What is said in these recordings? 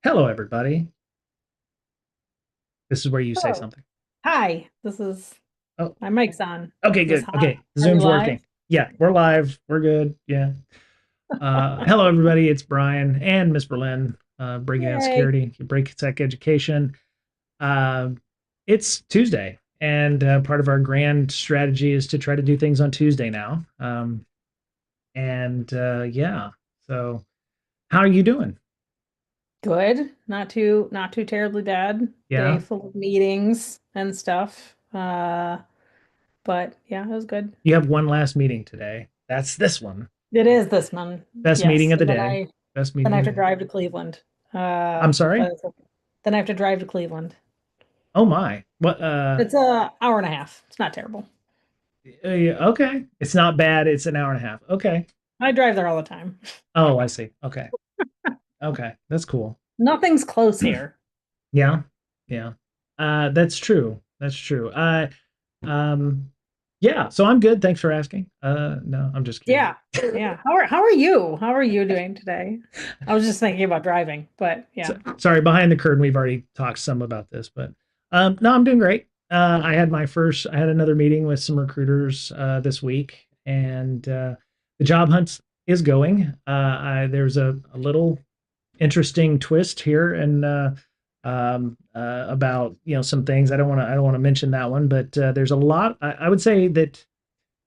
Hello, everybody. This is where you say Hello. something. Hi. This is Oh, my mic's on. okay, Is this good. hot? Okay, Are we Zoom's live? working. Yeah, we're live. We're good. Yeah. Hello, everybody. It's Brian and Miss Berlin, breaking down Yay. security, break tech education. Uh, it's Tuesday, and part of our grand strategy is to try to do things on Tuesday now. Yeah, so how are you doing? Good. Not too terribly bad. Day Yeah, full of meetings and stuff. But yeah, it was good. you have one last meeting today. That's this one. It is this one. Best meeting Yes. of the And then day. I Best then I meeting have of to the day. drive to Cleveland. I'm sorry. But it's okay. Then I have to drive to Cleveland. Oh my. What It's a hour and a half. It's not terrible. yeah, okay. It's not bad. It's an hour and a half. Okay. I drive there all the time. Oh, I see. Okay. Okay. That's cool. Nothing's close here. Yeah. Yeah. That's true. That's true. Um yeah, so I'm good. Thanks for asking. No, I'm just kidding. Yeah. Yeah. How are you? How are you doing today? I was just thinking about driving, but So, yeah. sorry, behind the curtain, we've already talked some about this, but no, I'm doing great. I had another meeting with some recruiters this week, and the job hunt is going. There's a little interesting twist here, and about some things. I don't want to mention that one, but there's a lot. I would say that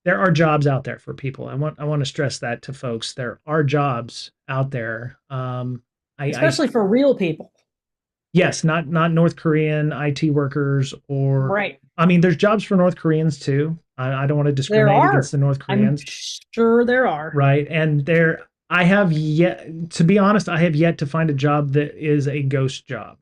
there are jobs out there for people. I want to stress that to folks. There are jobs out there. I Especially for real people. Yes, not North Korean IT workers, or Right. I mean, there's jobs for North Koreans too. I don't want to There discriminate against are. the North I'm Koreans, sure there are. right? And there, I have yet, to be honest, I have yet to find a job that is a ghost job,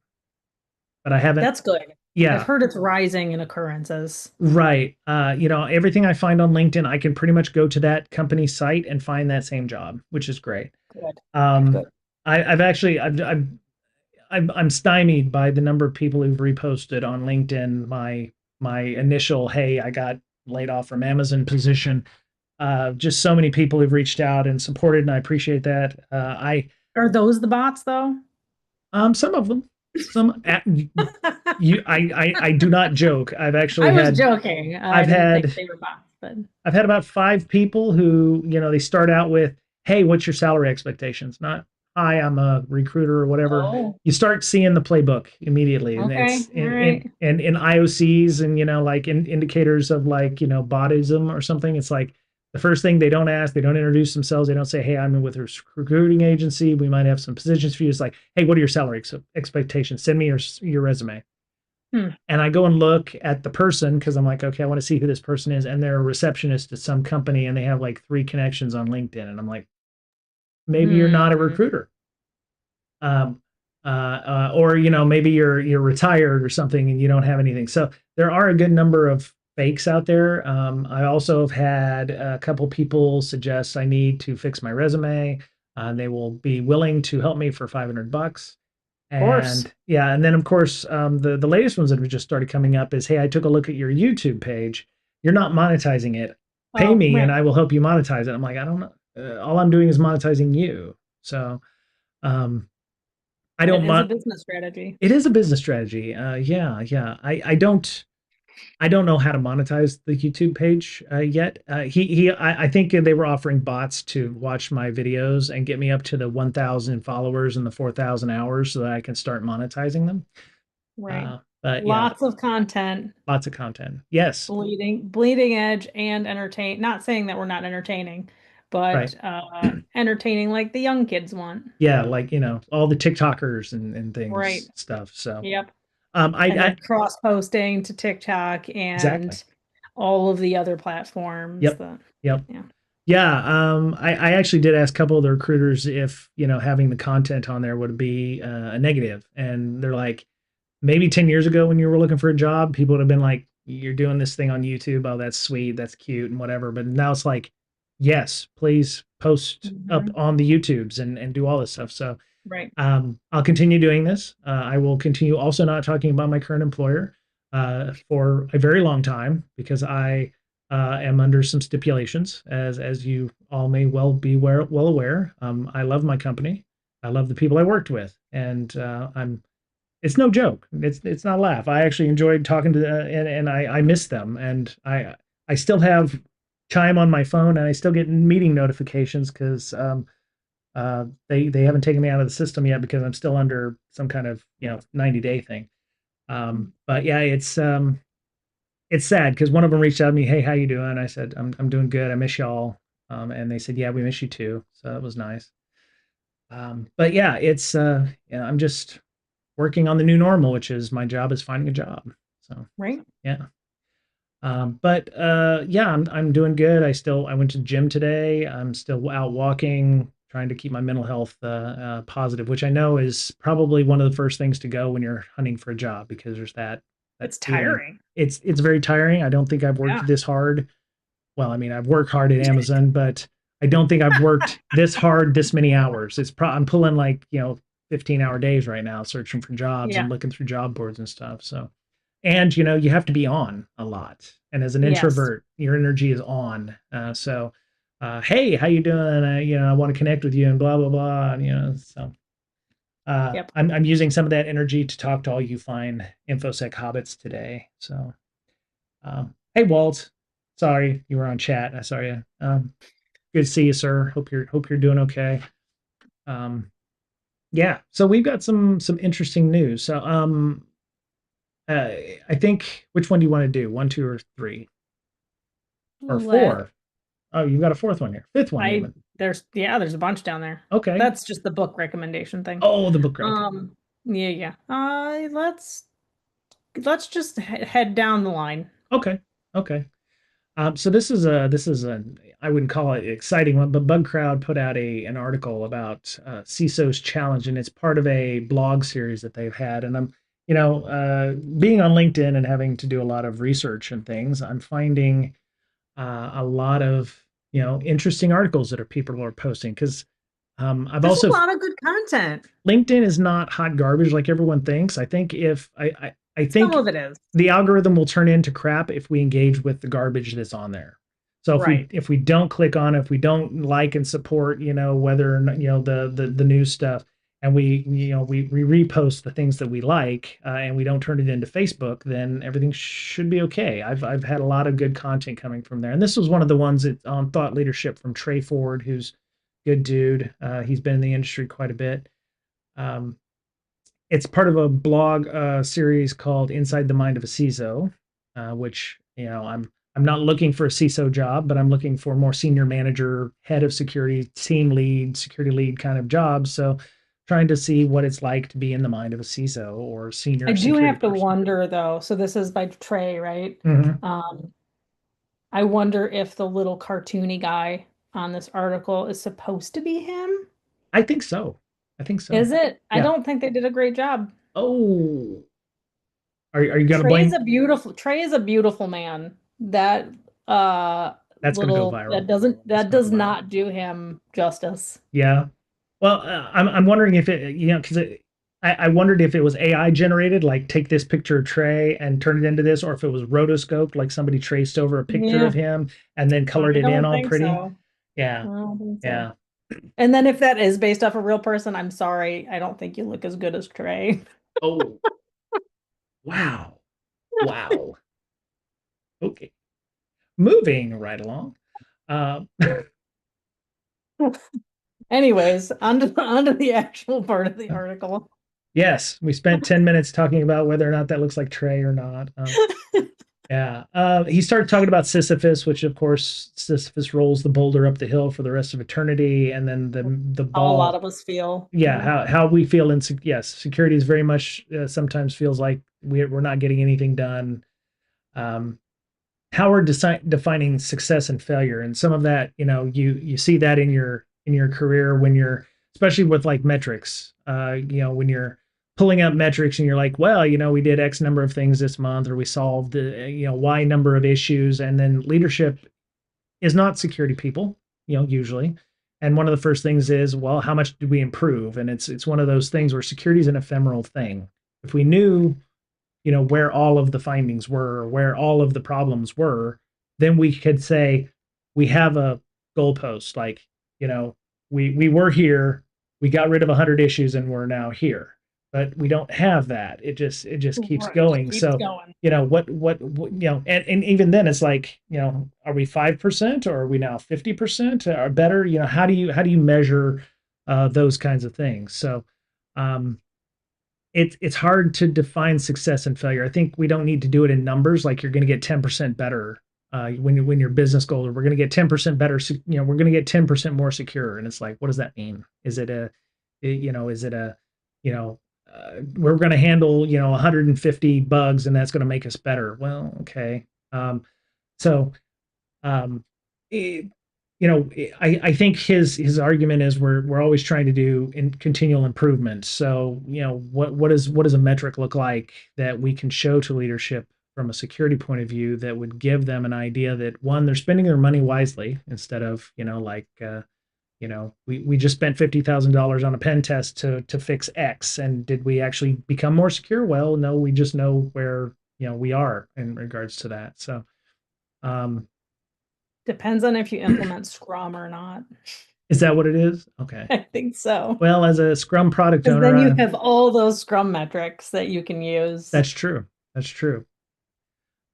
but I haven't. That's good. I've Yeah, heard it's rising in occurrences. right. Everything I find on LinkedIn, I can pretty much go to that company site and find that same job, which is great. Good. Um, Good. I've actually, I'm stymied by the number of people who've reposted on LinkedIn my initial "Hey, I got laid off from Amazon" position. Just so many people who've reached out and supported, and I appreciate that. I Are those the bots though? Some of them, some you I do not joke. I was joking. I I've didn't think had they were bots, but I've had about five people who, they start out with, "Hey, what's your salary expectations?" Not, "Hi, I'm a recruiter," or whatever. oh, You start seeing the playbook immediately, and it's okay. All right. in IOCs, and like in indicators of, like, botism or something. It's like the first thing, they don't ask, they don't introduce themselves, they don't say, "Hey, I'm with a recruiting agency. We might have some positions for you." It's like, "Hey, what are your salary expectations? Send me your resume." Hmm. And I go and look at the person because I'm like, okay, I want to see who this person is. And they're a receptionist at some company, and they have like three connections on LinkedIn. And I'm like, maybe you're not a Hmm. recruiter. Or maybe you're retired or something and you don't have anything. So there are a good number of fakes out there. I also have had a couple people suggest I need to fix my resume. They will be willing to help me for $500. Of course. And yeah, and then of course, the latest ones that have just started coming up is, "Hey, I took a look at your YouTube page. You're not monetizing it. Pay Oh, me, and right. I will help you monetize it." I'm like, I don't know. All I'm doing is monetizing you. So um, I It don't is a mon- business strategy. It is a business strategy. Yeah, yeah. I don't know how to monetize the YouTube page yet. I think they were offering bots to watch my videos and get me up to the 1,000 followers and the 4,000 hours so that I can start monetizing them. Right. But yeah, Lots of content, lots of content. Yes, bleeding edge and entertain. Not saying that we're not entertaining, right. but entertaining like the young kids want. Yeah, like, all the TikTokers and Right. things stuff. So Yep. And I then cross posting to TikTok exactly. and all of the other platforms Yep. that, Yep. yeah. Yeah, I actually did ask a couple of the recruiters if, having the content on there would be a negative. And they're like, maybe 10 years ago when you were looking for a job, people would have been like, "You're doing this thing on YouTube. Oh, that's sweet. That's cute," and whatever. But now it's like, yes, please post up Hmm. on the YouTubes and do all this stuff. So Right. I'll continue doing this. I will continue also not talking about my current employer for a very long time, because I am under some stipulations, as you all may well be well aware. I love my company. I love the people I worked with, and it's no joke. It's not a laugh. I actually enjoyed talking to and I miss them, and I still have Chime on my phone, and I still get meeting notifications because they haven't taken me out of the system yet because I'm still under some kind of 90-day thing. But yeah, it's sad because one of them reached out to me, hey, how you doing? I said I'm doing good. I miss y'all. And they said, yeah, we miss you too. So that was nice. But yeah, I'm just working on the new normal, which is my job is finding a job. So Right. yeah. But yeah, I'm doing good. I went to the gym today. I'm still out walking, trying to keep my mental health positive, which I know is probably one of the first things to go when you're hunting for a job because there's that It's feeling. tiring. It's very tiring. I don't think I've worked Yeah. this hard. Well, I mean, I've worked hard at Amazon, but I don't think I've worked this hard this many hours. I'm pulling like 15-hour days right now, searching for jobs and Yeah. looking through job boards and stuff. So, and you have to be on a lot. And as an Yes. introvert, your energy is on. Hey, how you doing? I want to connect with you and blah blah blah. And, so Yep. I'm using some of that energy to talk to all you fine infosec hobbits today. So, hey Walt, sorry you were on chat. I saw you. Good to see you, sir. Hope you're doing okay. Um, yeah. So we've got some interesting news. So uh, I think which one do you want to do? One, two, or three, or Let four? Oh, you've got a fourth one here. Fifth one I even. there's a bunch down there. Okay. That's just the book recommendation thing. Oh, the book. Okay. Yeah, yeah. Let's just head down the line. Okay. Okay. So this is a I wouldn't call it an exciting one, but Bug Crowd put out an article about CISO's challenge, and it's part of a blog series that they've had. And I'm being on LinkedIn and having to do a lot of research and things, I'm finding a lot of interesting articles that people are posting because I've There's a also lot of good content. LinkedIn is not hot garbage like everyone thinks. I think if I Some think of it is. the algorithm will turn into crap if we engage with the garbage that's on there. So Right. if we don't click on it, if we don't like and support, whether or not, the news stuff, and we repost the things that we like, and we don't turn it into Facebook, then everything should be okay. I've had a lot of good content coming from there, and this was one of the ones that on thought leadership from Trey Ford, who's good dude. He's been in the industry quite a bit. Um, it's part of a blog series called Inside the Mind of a CISO, which I'm not looking for a CISO job, but I'm looking for more senior manager, head of security, team lead, security lead kind of jobs. So trying to see what it's like to be in the mind of a CISO or I senior do security have to person. wonder though. So this is by Trey, right? Mm-hmm. Um, I wonder if the little cartoony guy on this article is supposed to be him. I think so. I think so. Is it? I Yeah. don't think they did a great job. Oh, are you gonna blame? Trey is a beautiful man. That That's gonna go little viral. That's that gonna go does viral. not do him justice. Yeah. Well, I'm wondering if it, because I wondered if it was AI generated, like take this picture of Trey and turn it into this, or if it was rotoscoped, like somebody traced over a picture of Yeah, him and then colored I it in don't all think pretty. so. I Yeah, don't think so. yeah. And then if that is based off a real person, I'm sorry. I don't think you look as good as Trey. Oh, wow, wow. Okay, moving right along. Um, Anyways, onto the actual part of the article. yes, we spent 10 minutes talking about whether or not that looks like Trey or not. Yeah. He started talking about Sisyphus, which of course Sisyphus rolls the boulder up the hill for the rest of eternity, and then the How a lot ball. of us feel. Yeah, Yeah. how we feel in yes, security is very much sometimes feels like we're not getting anything done. Um, how we're defining success and failure, and some of that, you see that in your career when you're especially with like metrics. When you're pulling up metrics and you're like, well, we did X number of things this month, or we solved Y number of issues, and then leadership is not security people, usually. And one of the first things is, well, how much did we improve? And it's one of those things where security is an ephemeral thing. If we knew where all of the findings were, where all of the problems were, then we could say we have a goalpost. Like, we were here, we got rid of 100 issues and we're now here. But we don't have that. It just keeps Right. going. Keeps So, going. what and even then it's like, are we 5% or are we now 50% or better? How do you measure those kinds of things? So, um, it's hard to define success and failure. I think we don't need to do it in numbers like you're going to get 10% better when your business goals are we're going to get 10% better. We're going to get 10% more secure, and it's like, what does that mean? Is it a, is it a, you know, we're going to handle 150 bugs, and that's going to make us better? Well, okay. So um, it, I think his argument is we're always trying to do continual improvement. So, what does a metric look like that we can show to leadership from a security point of view that would give them an idea that one, they're spending their money wisely instead of, we just spent $50,000 on a pen test to fix X, and did we actually become more secure? Well, no, we just know where we are in regards to that. So, um, Depends on if you implement Scrum or not. is that what it is? Okay. I think so. Well, as a Scrum product Because owner, then you have all those Scrum metrics that you can use. that's true. That's true.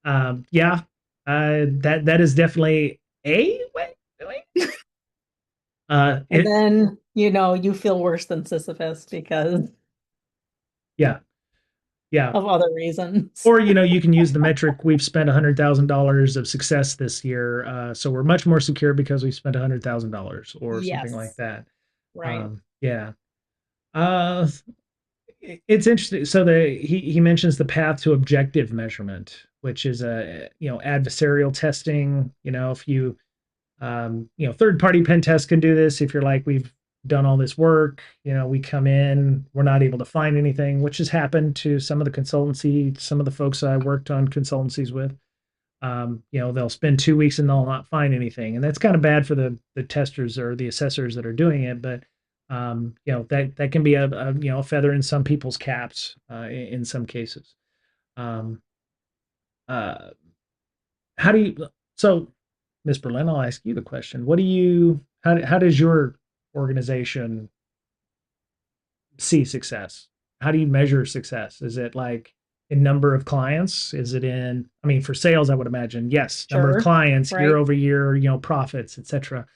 Yeah, that is definitely a way of doing it. And It then, you feel worse than Sisyphus because yeah, yeah. of other reasons. Or you can use the metric we've spent $100,000 of success this year, so we're much more secure because we spent $100,000 or something like Yes, that. right. Yeah. Uh, it's interesting. So he mentions the path to objective measurement, which is a adversarial testing. If you third party pen tests can do this. If you're like, we've done all this work, we come in, we're not able to find anything, which has happened to some of the folks I worked on consultancies with. They'll spend 2 weeks and they'll not find anything, and that's kind of bad for the testers or the assessors that are doing it. But that can be a feather in some people's caps in some cases. Um, uh, how do you so Miss Berlin, I'll ask you the question. How does your organization see success? How do you measure success? Is it like in number of clients? Is it in, I mean, for sales, I would imagine, yes, number of Sure. clients, year Right. over year, profits, etc.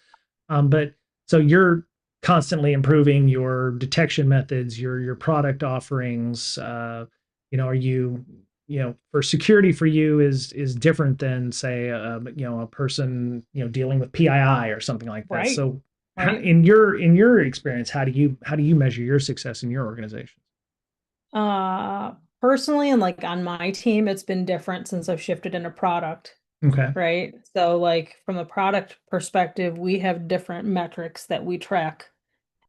But so you're constantly improving your detection methods, your product offerings. Are for security for you is different than say a person dealing with PII or something like that. Right. So Right. in your experience, how do you measure your success in your organization? Personally, and like on my team, it's been different since I've shifted into product, Okay. right? So like from a product perspective, we have different metrics that we track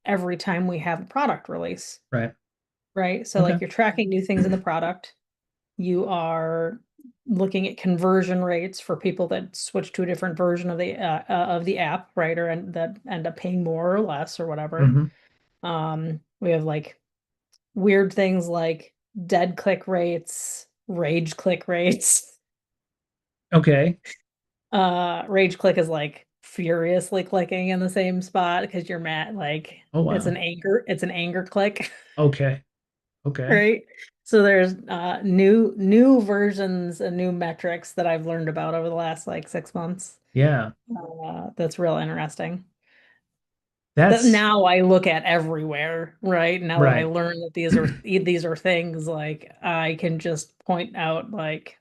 every time we have a product release, Right. right? So Okay. like you're tracking new things in the product. You are looking at conversion rates for people that switch to a different version of the app, right? Or that end up paying more or less or whatever. Hmm. We have like weird things like dead click rates, rage click rates. Okay. Rage click is like furiously clicking in the same spot because you're mad. Like Oh it's wow. an anger click. Okay. Okay. Right. So there's new versions and new metrics that I've learned about over the last like 6 months. Yeah. That's real interesting. That That's now I look at everywhere, right? Now that I right. learn that these are things like I can just point out like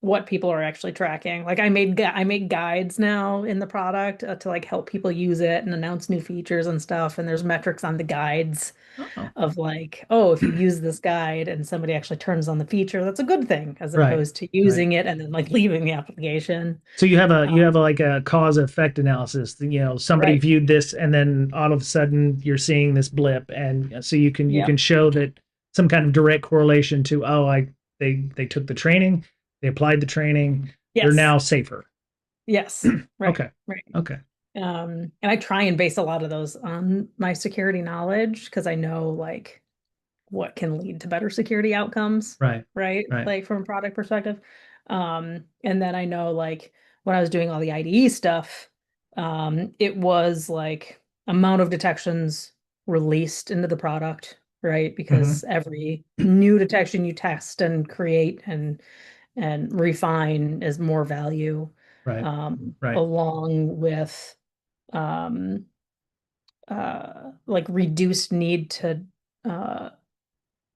what people are actually tracking. Like I made guides now in the product to like help people use it and announce new features and stuff. And there's metrics on the guides Oh, of like, oh, if you use this guide and somebody actually turns on the feature, that's a good thing, as right. opposed to Right. using it and then like leaving the application. So you have Um, like a cause effect analysis. Somebody right. viewed this, and then all of a sudden you're seeing this blip, and so you can Yep. show that some kind of direct correlation to, oh, they took the training, they applied the training, they're Yes. now safer. Yes. Right. Okay. Right. Okay. And I try and base a lot of those on my security knowledge because I know like what can lead to better security outcomes, Right. right? Right. Like from a product perspective. And then I know like when I was doing all the IDE stuff, it was like amount of detections released into the product, right? Hmm. Because every new detection you test and create and refine is more value, Right. Right. along with um, like reduced need to uh,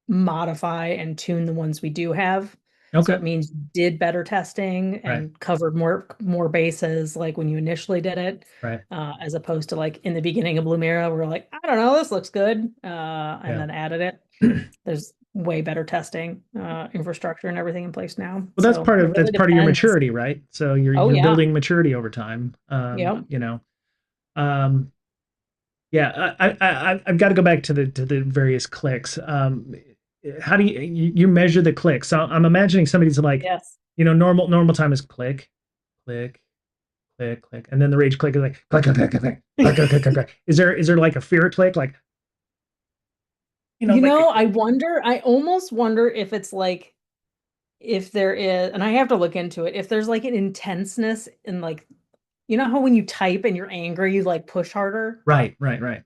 modify and tune the ones we do have. So Okay. it means you did better testing Right. and covered more bases like when you initially did it, Right. as opposed to like in the beginning of Lumira, we're like, I don't know, this looks good, and Yeah. then added it. There's way better testing infrastructure and everything in place now. Well, that's So part it of really your depends. maturity, right? So Oh you're yeah. building maturity over time. Yep. Um, yeah, I've got to go back to the various clicks. How do you measure the clicks? So I'm imagining somebody's like, Yes. normal time is click, click, click, click, and then the rage click is like click, click, click, click, click, click, click, click, click, click. Is there like a fear click, like You like know, I almost wonder if it's like if there is, and I have to look into it, if there's like an intenseness in like, you know how when you type and you're angry, you like push harder? right, right, right,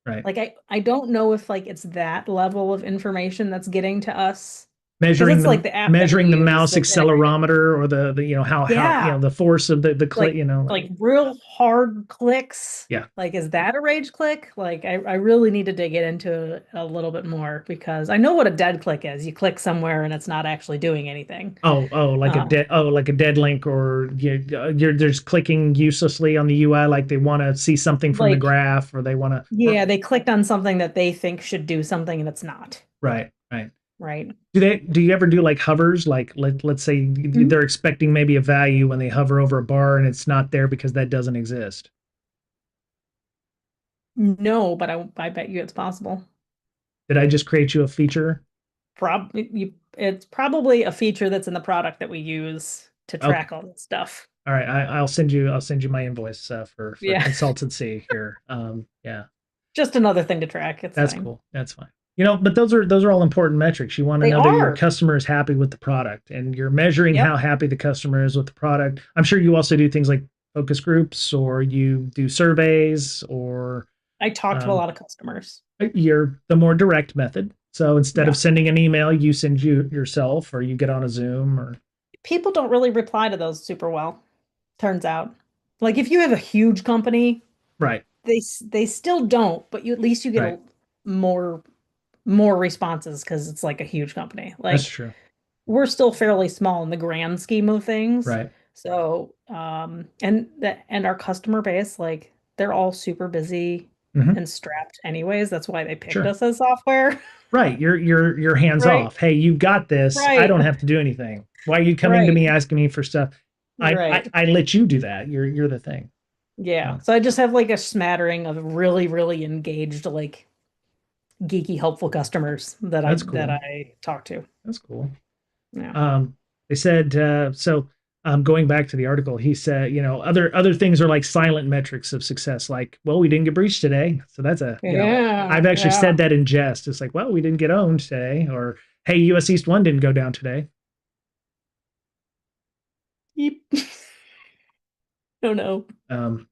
right. Like I don't know if like it's that level of information that's getting to us. Because Measuring it's the like the app that we use mouse that's integrated. accelerometer, or the how Yeah. the force of the click, Like real hard clicks. yeah. Like, is that a rage click? Like, I really need to dig it into it a little bit more because I know what a dead click is. You click somewhere and it's not actually doing anything. Like a Uh, dead link, or you're just clicking uselessly on the UI, like they want to see something from the like, graph, or they want to. yeah, they clicked on something that they think should do something and it's not, Right, right. right? Do you ever do like hovers, like let's say Mhm. they're expecting maybe a value when they hover over a bar and it's not there because that doesn't exist? No, but I bet you it's possible. Did I just create you a feature? It's probably a feature that's in the product that we use to Okay. track all this stuff. All right, I'll send you my invoice for Yeah, consultancy here. Yeah, just another thing to track. It's that's fine. cool. That's fine. But those are all important metrics. You want to They know that your are. customer is happy with the product, and you're measuring how Yep. happy the customer is with the product. I'm sure you also do things like focus groups, or you do surveys, or I talk to a um, lot of customers. you're the more direct method. So instead of Yeah. sending an email, you send you yourself, or you get on a Zoom, or People don't really reply to those super well, turns out. Like if you have a huge company, right, they still don't, but you at least you get right. a more more responses because it's like a huge company. That's Like true. we're still fairly small in the grand scheme of things. Right. So, and our customer base, like they're all super busy Hmm. and strapped anyways. That's why they picked Sure. us as software. Right. You're hands Right. off. Hey, you got this. I Right. don't have to do anything. Why are you coming to Right. me asking me for stuff? Right. I let you do that. You're the thing. Yeah. So So I just have like a smattering of really, really engaged, like geeky, helpful customers that I that's that cool. I talk to. That's cool. Yeah. They said going back to the article, he said, other things are like silent metrics of success, like, well, we didn't get breached today. So that's Yeah. I've actually Yeah. said that in jest. It's like, well, we didn't get owned today, or hey, US East 1 didn't go down today. Yep. Oh no. Um,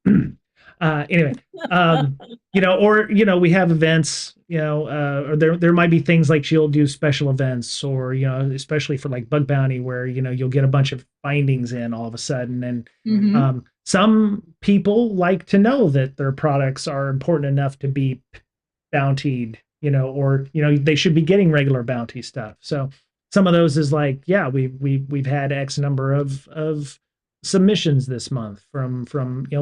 anyway, or we have events, or there might be things like she'll do special events, or especially for like bug bounty, where you'll get a bunch of findings in all of a sudden, and Hmm. some people like to know that their products are important enough to be bountied, or they should be getting regular bounty stuff. So some of those is like, yeah, we've had X number of submissions this month from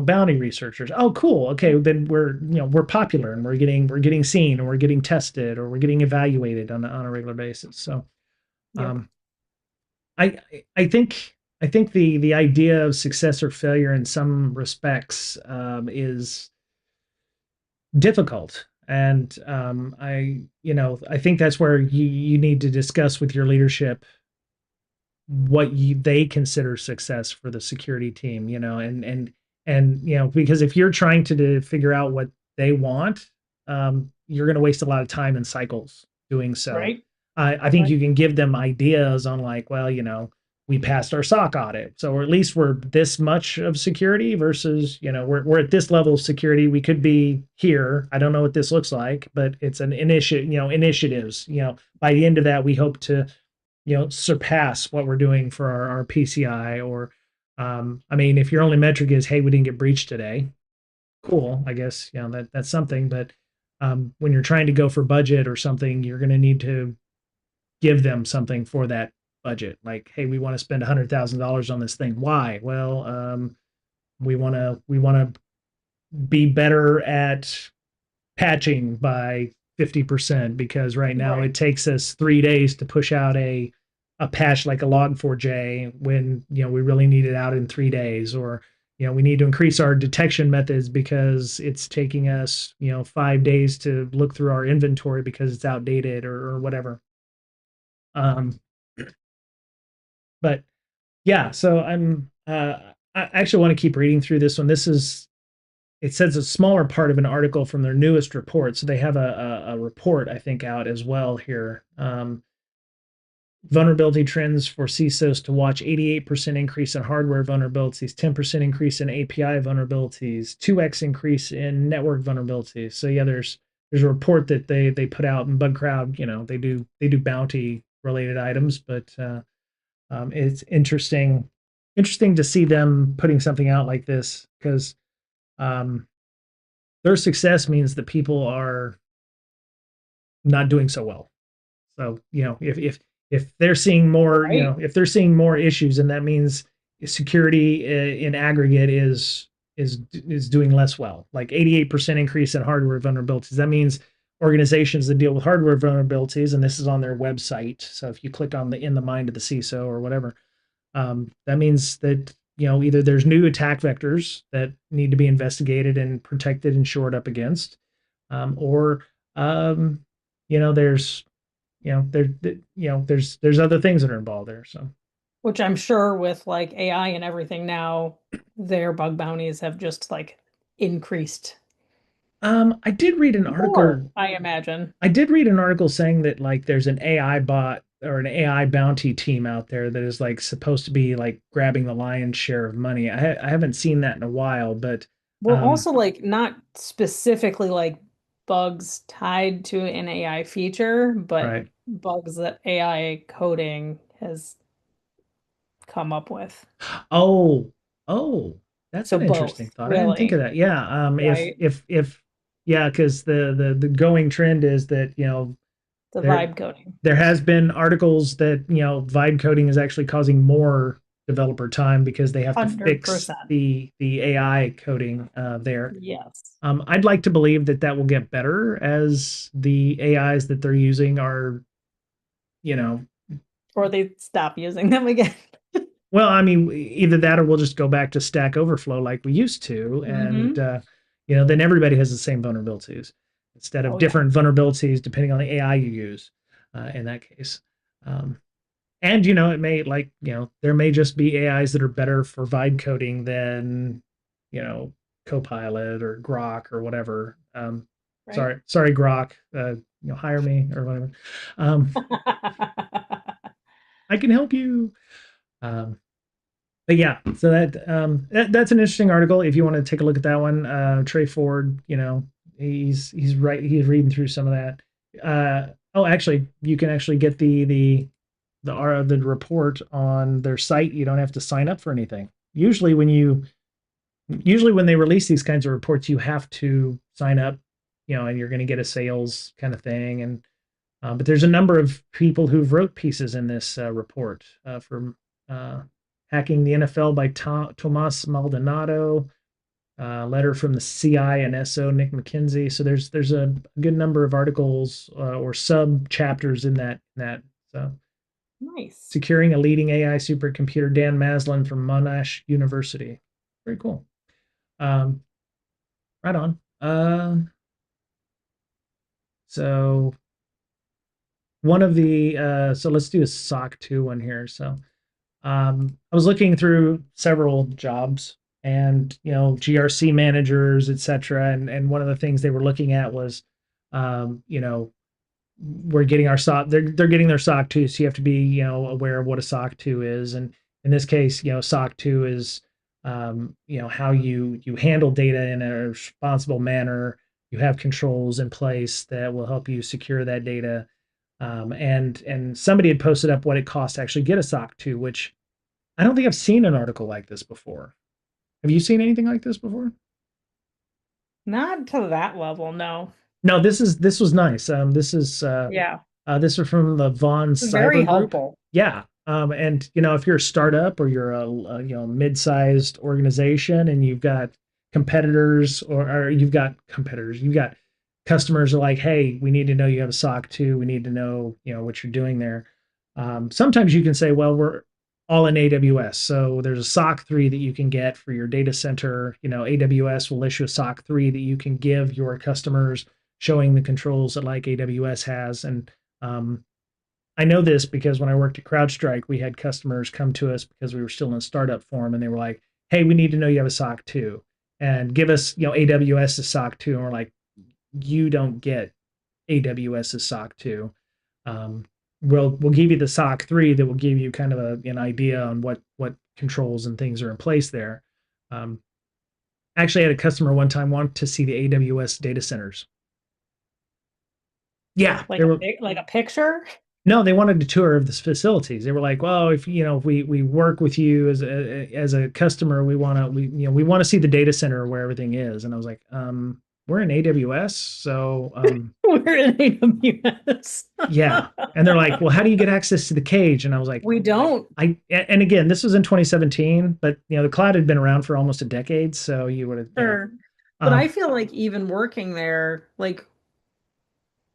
bounty researchers. Oh, cool. Okay, then we're popular, and we're getting seen, and we're getting tested, or we're getting evaluated on a regular basis. So Yep. um, I I think the idea of success or failure in some respects is difficult. And I think that's where you need to discuss with your leadership what they consider success for the security team, and because if you're trying to figure out what they want, you're going to waste a lot of time and cycles doing so. Right. I think Right. you can give them ideas on, like, well, we passed our SOC audit. So at least we're this much of security versus, we're at this level of security. We could be here. I don't know what this looks like, but it's an initiative, initiatives, by the end of that, we hope to, surpass what we're doing for our PCI or, I mean, if your only metric is, hey, we didn't get breached today, cool. I guess, that's something, but when you're trying to go for budget or something, you're going to need to give them something for that budget. Like, hey, we want to spend $100,000 on this thing. Why? Well, we want to be better at patching by 50% because right now Right. it takes us 3 days to push out a patch like a log4j when we really need it out in 3 days, or we need to increase our detection methods because it's taking us 5 days to look through our inventory because it's outdated or whatever. um but yeah, so I actually want to keep reading through this one. It says a smaller part of an article from their newest report. So they have a report, I think, out as well here. Vulnerability trends for CISOs to watch: 88% increase in hardware vulnerabilities, 10% increase in API vulnerabilities, 2x increase in network vulnerabilities. So yeah, there's a report that they put out in BugCrowd. They do bounty related items, but it's interesting to see them putting something out like this because um, their success means that people are not doing so well. So if they're seeing more, Right. if they're seeing more issues, and that means security in aggregate is doing less well. Like 88% increase in hardware vulnerabilities. That means organizations that deal with hardware vulnerabilities, and this is on their website. So if you click on the in the mind of the CISO or whatever, that means that either there's new attack vectors that need to be investigated and protected and shored up against, or um, there's there's other things that are involved there. So Which I'm sure with like AI and everything now, their bug bounties have just like increased I did read an more, article. I imagine. I did read an article saying that like there's an AI bot or an AI bounty team out there that is like supposed to be like grabbing the lion's share of money. I haven't seen that in a while, but Well, um, also like not specifically like bugs tied to an AI feature, but right. bugs that AI coding has come up with. Oh, oh, that's So an interesting both, thought. I didn't think of really, that. Yeah. right? If yeah, because the going trend is that The there vibe coding. there has been articles that vibe coding is actually causing more developer time because they have to fix 100%. the AI coding there. Yes. I'd like to believe that that will get better as the AIs that they're using are, you know, Or they stop using them again. well, I mean, either that or we'll just go back to Stack Overflow like we used to, and Hmm. then everybody has the same vulnerabilities instead of Oh yeah. different vulnerabilities depending on the AI you use. In that case, um, and it may there may just be AIs that are better for vibe coding than you know Copilot or Grok or whatever. Right. Sorry, Grok. Hire me or whatever. Um, I can help you. Um, but yeah, so that's an interesting article. If you want to take a look at that one, Trey Ford, he's right. He's reading through some of that. Oh, actually, you can actually get the report on their site. You don't have to sign up for anything. Usually when they release these kinds of reports, you have to sign up, and you're going to get a sales kind of thing. And but there's a number of people who've wrote pieces in this report from uh, hacking the NFL by Tomas Maldonado, letter from the CI and SO Nick McKinsey. So there's a good number of articles or sub chapters in that. So Nice. securing a leading AI supercomputer, Dan Maslin from Monash University. Very cool. Um, right on. So one of the so let's do a SOC 2 one here. So I was looking through several jobs and GRC managers, etc. And one of the things they were looking at was, um, you know, we're getting our SOC, they're getting their SOC 2, so you have to be, aware of what a SOC 2 is. And in this case, SOC 2 is, how you handle data in a responsible manner. You have controls in place that will help you secure that data. And somebody had posted up what it costs to actually get a SOC 2, which I don't think I've seen an article like this before. Have you seen anything like this before? Not to that level, no. No, this was nice. Yeah. This was from the Vaughn Very Cyber Group. helpful. Yeah. And if you're a startup or you're a mid-sized organization and you've got competitors, or you've got customers are like, hey, we need to know you have a SOC 2. We need to know, what you're doing there. Sometimes you can say, well, we're all in AWS. So there's a SOC 3 that you can get for your data center. AWS will issue a SOC 3 that you can give your customers, showing the controls that like AWS has. And I know this because when I worked at CrowdStrike, we had customers come to us because we were still in startup form, and they were like, "Hey, we need to know you have a SOC 2, and give us, AWS's SOC 2." And we're like, "You don't get AWS's SOC 2. We'll give you the SOC 3 that will give you kind of an idea on what controls and things are in place there." Um, Actually, I had a customer one time want to see the AWS data centers. Yeah, Like they were. like a picture? No, they wanted a tour of the facilities. They were like, "Well, if we work with you as a customer, we want to see the data center where everything is." And I was like, we're in AWS, so We're in AWS. yeah." And they're like, "Well, how do you get access to the cage?" And I was like, We don't. and again, this was in 2017, but the cloud had been around for almost a decade, so you would have, Sure. But I um, feel like even working there, like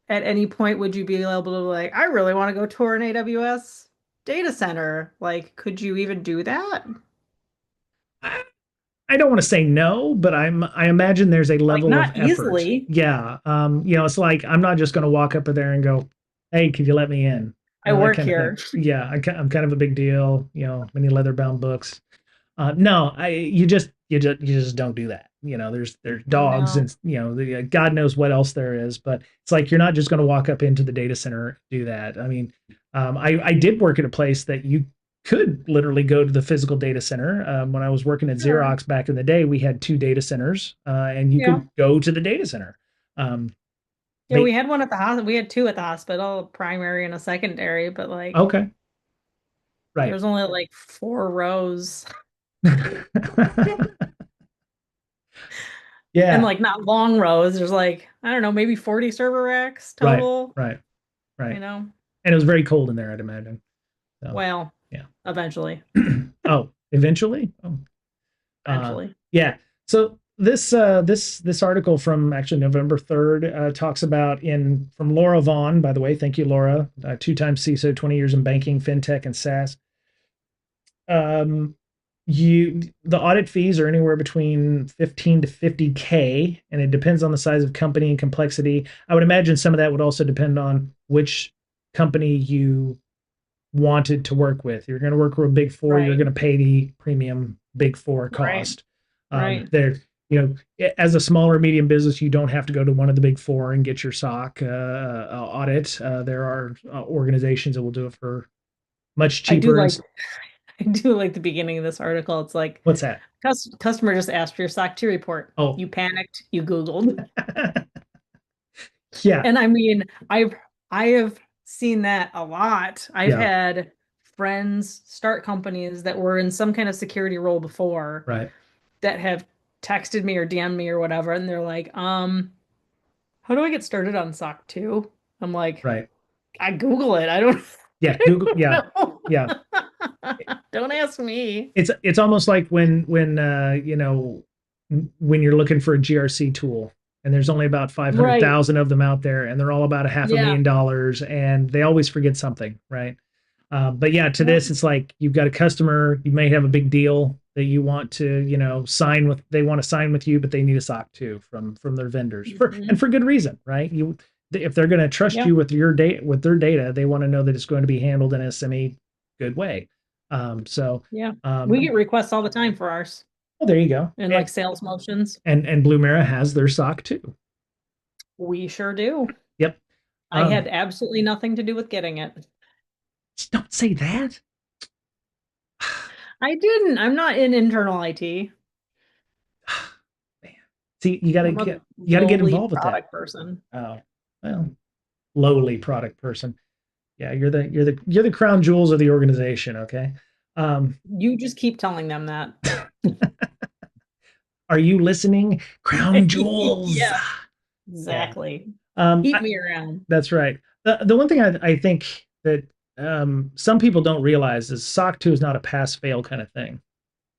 at any point would you be able to like, I really want to go tour an AWS data center. Like, could you even do that? I don't want to say no, but I imagine there's a Like level of not effort. easily. Yeah. It's like I'm not just going to walk up there and go, "Hey, could you let me in?" I That work kind of thing. here. Yeah, I'm kind of a big deal. Many leather bound books. No, you just don't do that. There's dogs No. and God knows what else there is, but it's like you're not just going to walk up into the data center and do that. I mean, I did work at a place that you could literally go to the physical data center. When I was working at Sure. Xerox back in the day, we had two data centers, and you Yeah. could go to the data center. Um, Yeah, they we had one at the hospital. We had two at the hospital, a primary and a secondary, but like Okay, there right. was only like 4 rows and Yeah, like not long rows. There's like, I don't know, maybe 40 server racks right, total, right, you right. know? And it was very cold in there, I'd imagine. So, Well, yeah. eventually, Oh, eventually? Oh, eventually. yeah. So this article from actually November 3rd talks about in from Laura Vaughn, by the way. Thank you, Laura. Two-time CISO, 20 years in banking, fintech, and SaaS. Um, the audit fees are anywhere between 15 to 50K, and it depends on the size of company and complexity. I would imagine some of that would also depend on which company you wanted to work with. You're going to work with a big four, you're Right. going to pay the premium big four Right. cost. Right. There, as a smaller medium business, you don't have to go to one of the big four and get your SOC audit. There are organizations that will do it for much I do cheaper. And like I do like the beginning of this article. It's like what's that? customer just asked for your SOC 2 report. Oh, You panicked, you Googled. yeah, And I mean, I have seen that a lot. I've yeah, had friends start companies that were in some kind of security role before right, that have texted me or DM'd me or whatever, and they're like, how do I get started on SOC 2? I'm like, right. I Google it. I don't, Yeah, I Google. don't Yeah, know. yeah. Don't ask me. It's almost like when you're looking for a GRC tool, and there's only about Right. 500,000 of them out there, and they're all about a half a Yeah. million dollars, and they always forget something, right? But yeah, to Yeah. this, it's like you've got a customer, you may have a big deal that you want to, sign with. They want to sign with you, but they need a SOC 2 from their vendors Mhm. for good reason, right? If they're going to trust Yeah. you with your data, with their data, they want to know that it's going to be handled in a semi good way. So, Yeah. We um, get requests all the time for ours well, there you go. and like sales motions. And Blue Mara has their SOC 2. We sure do. Yep. I had absolutely nothing to do with getting it. Don't say that. I didn't. I'm not in internal IT. Man. See, you got to I'm a get lowly involved with that. product person. Oh, well, lowly product person. Yeah, you're the crown jewels of the organization. Okay. Um, You just keep telling them that. are you listening? Crown jewels. Yeah, Yeah. exactly. Um, Keep I, me around. that's right. The one thing I think that some people don't realize is SOC 2 is not a pass fail kind of thing.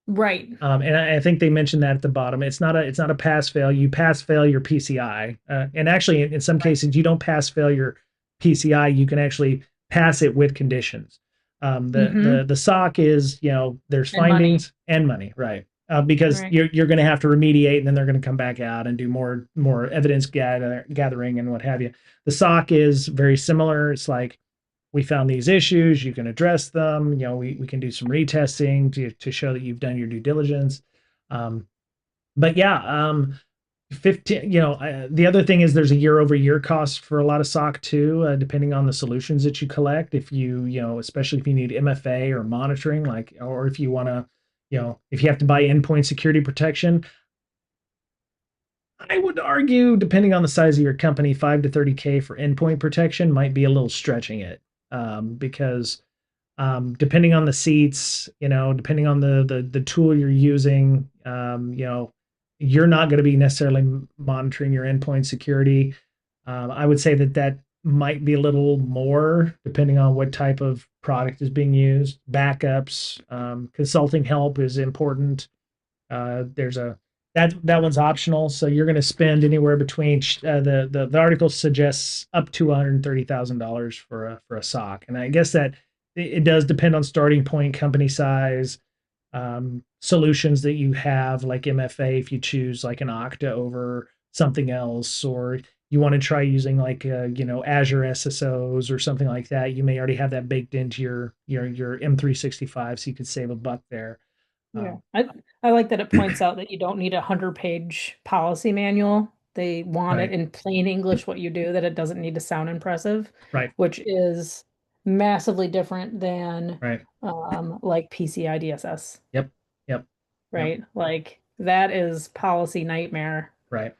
Right. And I think they mentioned that at the bottom. It's not a pass fail. You pass fail your PCI, and actually, in some Right. cases, you don't pass fail your PCI. You can actually pass it with conditions. Mm-hmm. The SOC is, there's And money. findings and money, right? Because Right. you're going to have to remediate, and then they're going to come back out and do more evidence gathering and what have you. The SOC is very similar. It's like, we found these issues, you can address them, we can do some retesting to show that you've done your due diligence. But yeah, 15, the other thing is there's a year over year cost for a lot of SOC 2, depending on the solutions that you collect. If especially if you need MFA or monitoring, like, or if you want to, if you have to buy endpoint security protection, I would argue, depending on the size of your company, 5 to 30K for endpoint protection might be a little stretching it, because depending on the seats, depending on the tool you're using, you're not going to be necessarily monitoring your endpoint security. I would say that might be a little more depending on what type of product is being used. Backups, consulting help is important. There's a that one's optional, so you're going to spend anywhere between the article suggests up to $130,000 for a SOC, and I guess that it does depend on starting point, company size, solutions that you have, like MFA. If you choose like an Okta over something else, or you want to try using like Azure SSOs or something like that, you may already have that baked into your M365, so you could save a buck there. Yeah. Um, I like that it points out that you don't need a 100-page policy manual. They want it right, in plain English what you do, that it doesn't need to sound impressive, right, which is massively different than right. like PCI DSS, Yep, yep, yep. right? Like that is policy nightmare. Right,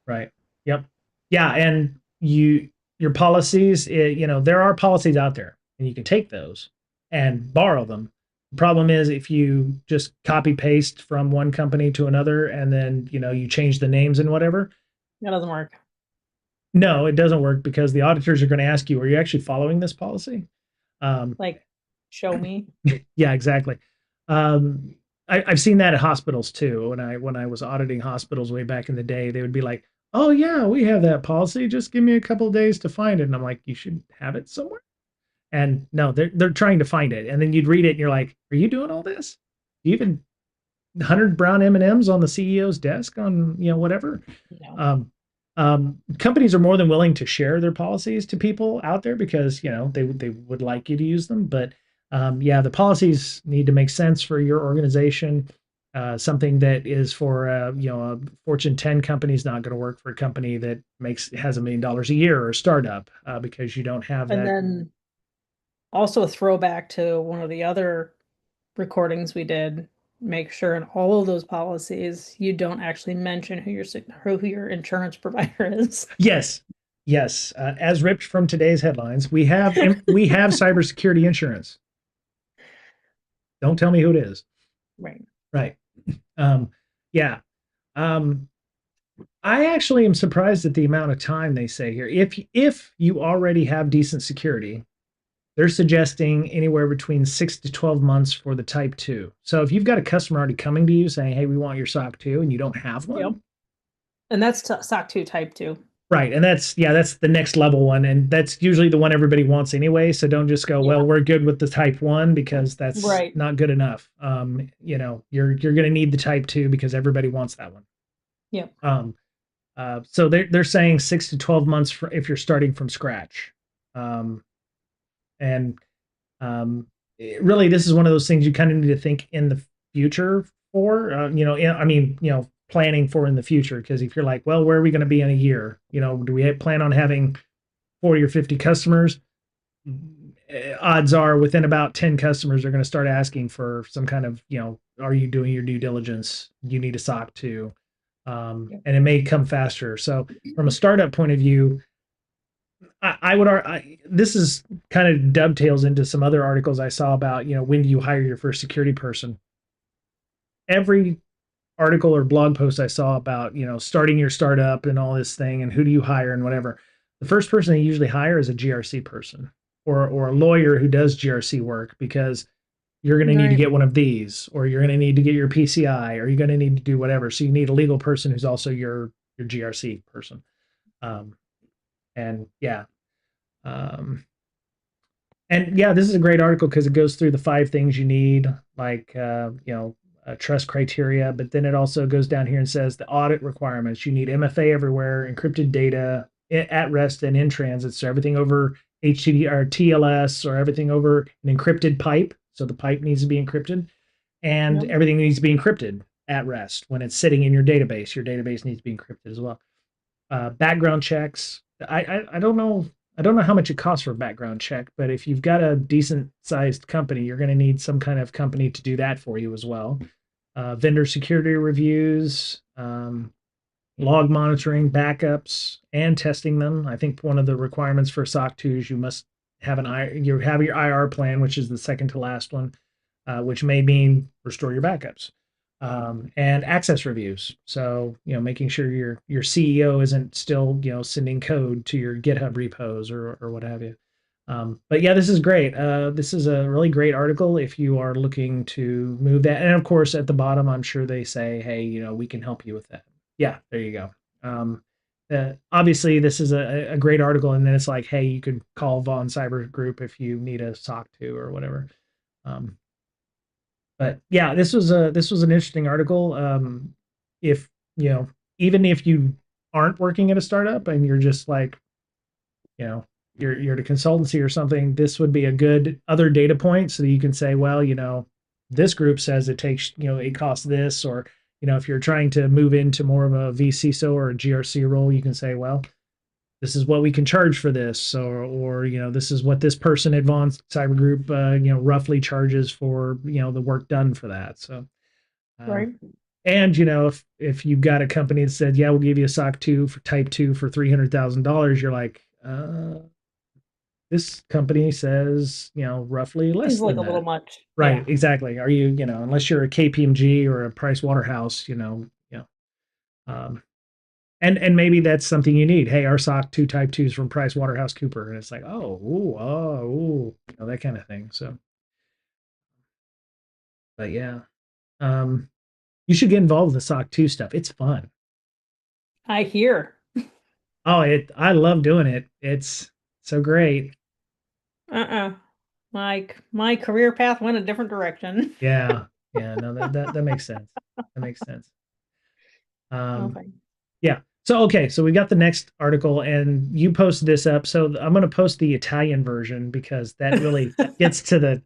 right. Yep. Yeah, and your policies, there are policies out there, and you can take those and borrow them. The problem is if you just copy paste from one company to another, and then you change the names and whatever. That doesn't work. No, it doesn't work because the auditors are going to ask you, "Are you actually following this policy?" Um, Like, show me. yeah, exactly. Um, I've seen that at hospitals too. When I was auditing hospitals way back in the day, they would be like, "Oh yeah, we have that policy. Just give me a couple of days to find it." And I'm like, "You should have it somewhere." And no, they're trying to find it. And then you'd read it, and you're like, "Are you doing all this? You even 100 brown M&Ms on the CEO's desk on whatever." No. Companies are more than willing to share their policies to people out there because they would like you to use them, but yeah, the policies need to make sense for your organization. Something that is for a Fortune 10 company is not going to work for a company that has $1 million a year or a startup, because you don't have And that. then also a throwback to one of the other recordings we did, make sure in all of those policies you don't actually mention who your insurance provider is. Yes, yes. As ripped from today's headlines, we have cybersecurity insurance. Don't tell me who it is. Right. Right. Um, yeah. Um, I actually am surprised at the amount of time they say here. If you already have decent security, they're suggesting anywhere between 6 to 12 months for the type 2. So if you've got a customer already coming to you saying, "Hey, we want your SOC 2," and you don't have Yep. one, And that's SOC 2 type 2. right? And that's the next level one, and that's usually the one everybody wants anyway. So don't just go, Yeah. "Well, we're good with the type 1," because that's Right. not good enough. You're going to need the type 2 because everybody wants that one. Yep. So they're saying 6 to 12 months if you're starting from scratch. And really, this is one of those things you kind of need to think in the future for. Planning for in the future, because if you're like, "Well, where are we going to be in a year? Do we plan on having 40 or 50 customers, odds are within about 10 customers are going to start asking for some kind of, are you doing your due diligence? You need a SOC 2. Yeah. And it may come faster. So from a startup point of view, I would, this is kind of dovetails into some other articles I saw about, when do you hire your first security person? Every article or blog post I saw about, starting your startup and all this thing and who do you hire and whatever. The first person they usually hire is a GRC person or a lawyer who does GRC work, because you're going to need to Right. get one of these, or you're going to need to get your PCI, or you're going to need to do whatever. So you need a legal person who's also your GRC person. Um, and yeah, um, and yeah, this is a great article because it goes through the 5 things you need, like trust criteria, but then it also goes down here and says the audit requirements. You need MFA everywhere, encrypted data at rest and in transit. So everything over HTTP or TLS, or everything over an encrypted pipe. So the pipe needs to be encrypted, and Yep. everything needs to be encrypted at rest when it's sitting in your database. Your database needs to be encrypted as well. Background checks. I don't know. I don't know how much it costs for a background check, but if you've got a decent sized company, you're going to need some kind of company to do that for you as well. Vendor security reviews, log monitoring, backups, and testing them. I think one of the requirements for SOC 2 is you must have you have your IR plan, which is the second to last one, which may mean restore your backups, and access reviews. So making sure your CEO isn't still sending code to your GitHub repos or what have you. But yeah, this is great. This is a really great article if you are looking to move that. And of course, at the bottom, I'm sure they say, hey, we can help you with that. Yeah, there you go. Obviously, this is a great article. And then it's like, hey, you could call Vaughn Cyber Group if you need a SOC 2 or whatever. Um, but yeah, this was an interesting article. If even if you aren't working at a startup and you're just like, you know you're at a consultancy or something, this would be a good other data point so that you can say, well, this group says it takes, it costs this, or if you're trying to move into more of a vCISO or a GRC role, you can say, well, this is what we can charge for this, or this is what this person at Vaughn Cyber Group roughly charges for the work done for that. So um, Right. and if you've got a company that said, yeah, we'll give you a SOC 2 for type 2 for $300,000, you're like, this company says, roughly less Seems like than a little that. much. Yeah. Right, exactly. Are you, unless you're a KPMG or a Price Waterhouse, um, and maybe that's something you need. Hey, our SOC 2 type 2s from Price Waterhouse Cooper. And it's like, oh, ooh, oh, ooh, that kind of thing. So, but yeah, um, you should get involved with the SOC 2 stuff. It's fun. I hear. Oh, I love doing it. It's so great. Uh-uh. Like my career path went a different direction. Yeah. Yeah. No, that makes sense. That makes sense. Um, Okay. Yeah. So okay, so we got the next article, and you posted this up. So I'm going to post the Italian version because that really gets to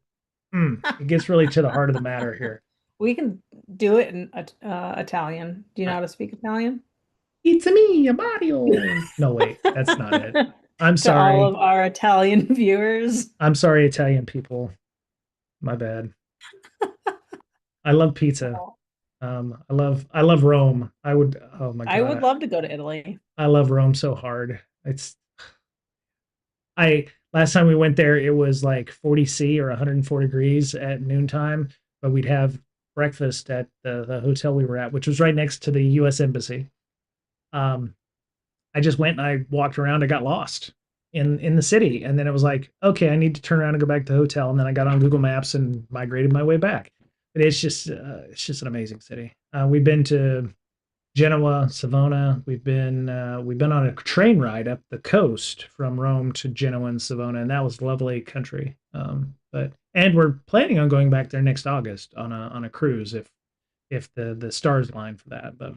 it gets really to the heart of the matter here. We can do it in Italian. Do you know Uh, how to speak Italian? It's me, Mario. No, wait, that's not it. I'm To all sorry. of our Italian viewers. I'm sorry, Italian people. My bad. I love pizza. Oh, I love Rome. I would. Oh my I would God, love to go to Italy. I love Rome so hard. I last time we went there, it was like 40 C or 104 degrees at noontime, but we'd have breakfast at the hotel we were at, which was right next to the U.S. Embassy. Um, I just went and I walked around. I got lost in the city, and then it was like, okay, I need to turn around and go back to the hotel. And then I got on Google Maps and migrated my way back. But it's just an amazing city. We've been to Genoa, Savona. We've been on a train ride up the coast from Rome to Genoa and Savona, and that was lovely country. And we're planning on going back there next August on a cruise if the stars align for that. But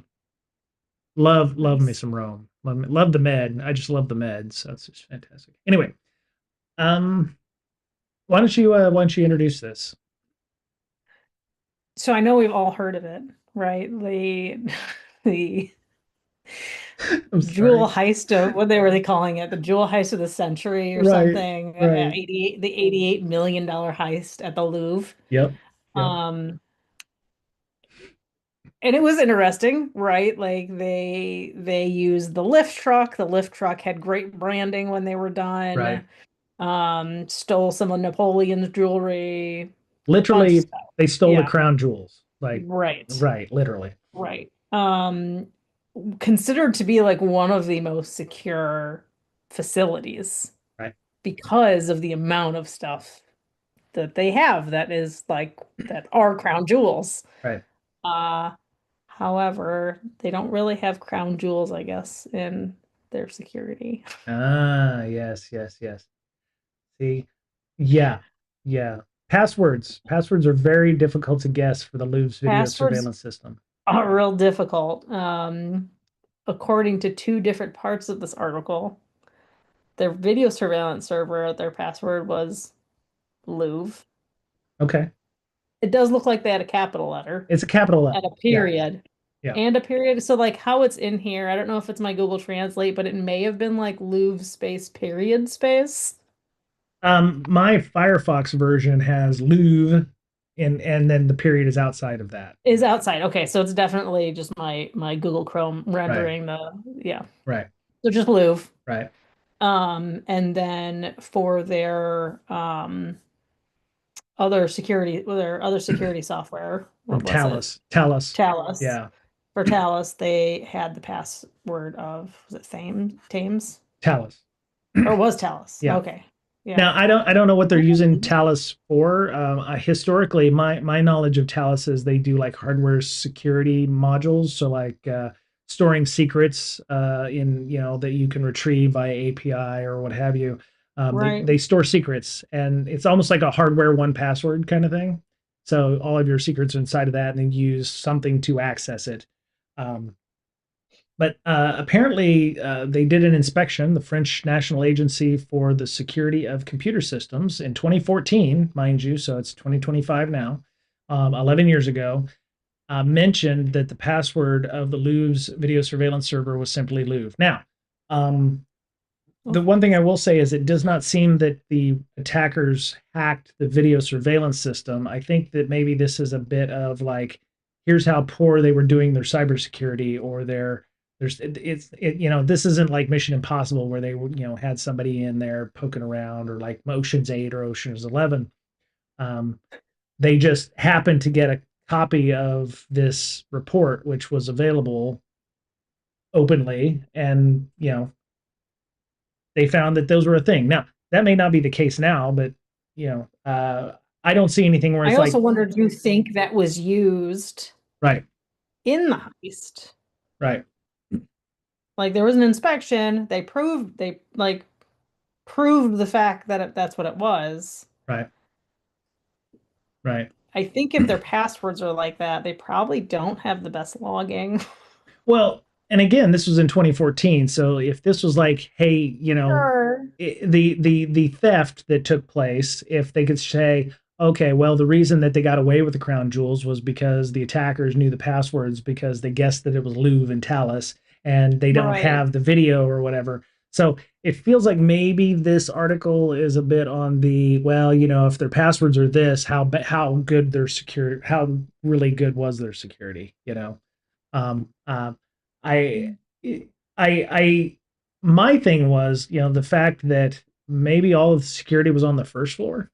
love me Nice. some Rome. Love the Med. I just love the Med, so it's just fantastic. Anyway, um, why don't you introduce this? So I know we've all heard of it, right? The I'm jewel sorry. heist of what they were they calling it? The jewel heist of the century or Right, something. right. 88 the $88 million heist at the Louvre. Yep, yep. Um, and it was interesting, right? Like they used the lift truck. The lift truck had great branding when they were Right. done. Stole some of Napoleon's jewelry, bunch of Literally, stuff. they stole the Yeah, crown jewels. Like, right. right, literally. Right. Considered to be like one of the most secure facilities Right, because of the amount of stuff that they have that is like that are crown jewels. right. Uh, However, they don't really have crown jewels, I guess, in their security. Ah, yes, yes, yes. See, yeah, yeah. Passwords. Passwords are very difficult to guess for the Louvre's video Passwords surveillance system. are real difficult. According to two different parts of this article, their video surveillance server, their password was Louvre. Okay. It does look like they had a capital letter It's a capital and L. a Yeah, period yeah. and a period. So like how it's in here, I don't know if it's my Google Translate, but it may have been like Louvre space period space My Firefox version has Louvre and then the period is outside of that. is outside. Okay, so it's definitely just my Google Chrome Right, rendering yeah. right, So just Louvre. right. And then for their other security software, From what was it? Talus. Talus. Talus. Yeah. For Talus, they had the password of, was it Thames? Talus. Or was Talus? Yeah. Okay. Yeah. Now I don't know what they're using Talus for. Historically, my knowledge of Talus is they do like hardware security modules, so like storing secrets in that you can retrieve via API or what have you. Right. They store secrets, and it's almost like a hardware one password kind of thing. So all of your secrets are inside of that, and then use something to access it. Um, but apparently, they did an inspection, the French National Agency for the Security of Computer Systems in 2014, mind you, so it's 2025 now, 11 years ago, mentioned that the password of the Louvre's video surveillance server was simply Louvre. Now, um, the Oh, one thing I will say is it does not seem that the attackers hacked the video surveillance system. I think that maybe this is a bit of like, here's how poor they were doing their cybersecurity or this isn't like Mission Impossible where they had somebody in there poking around or like Ocean's 8 or Ocean's 11. Um, they just happened to get a copy of this report, which was available openly, and they found that those were a thing. Now, that may not be the case now, but I don't see anything where I it's also like, wonder, do you think that was used right, in the heist? right, Like there was an inspection, they like proved the fact that that's what it was. right, right. I think if their passwords are like that, they probably don't have the best logging. Well, and again, this was in 2014. So if this was like, hey, Sure. the theft that took place, if they could say, okay, well, the reason that they got away with the crown jewels was because the attackers knew the passwords because they guessed that it was Louvre and Talus, and they don't Right. have the video or whatever. So it feels like maybe this article is a bit on the, well, if their passwords are this, how good their security, how really good was their security. Um, uh, I, I, my thing was, the fact that maybe all of the security was on the first floor,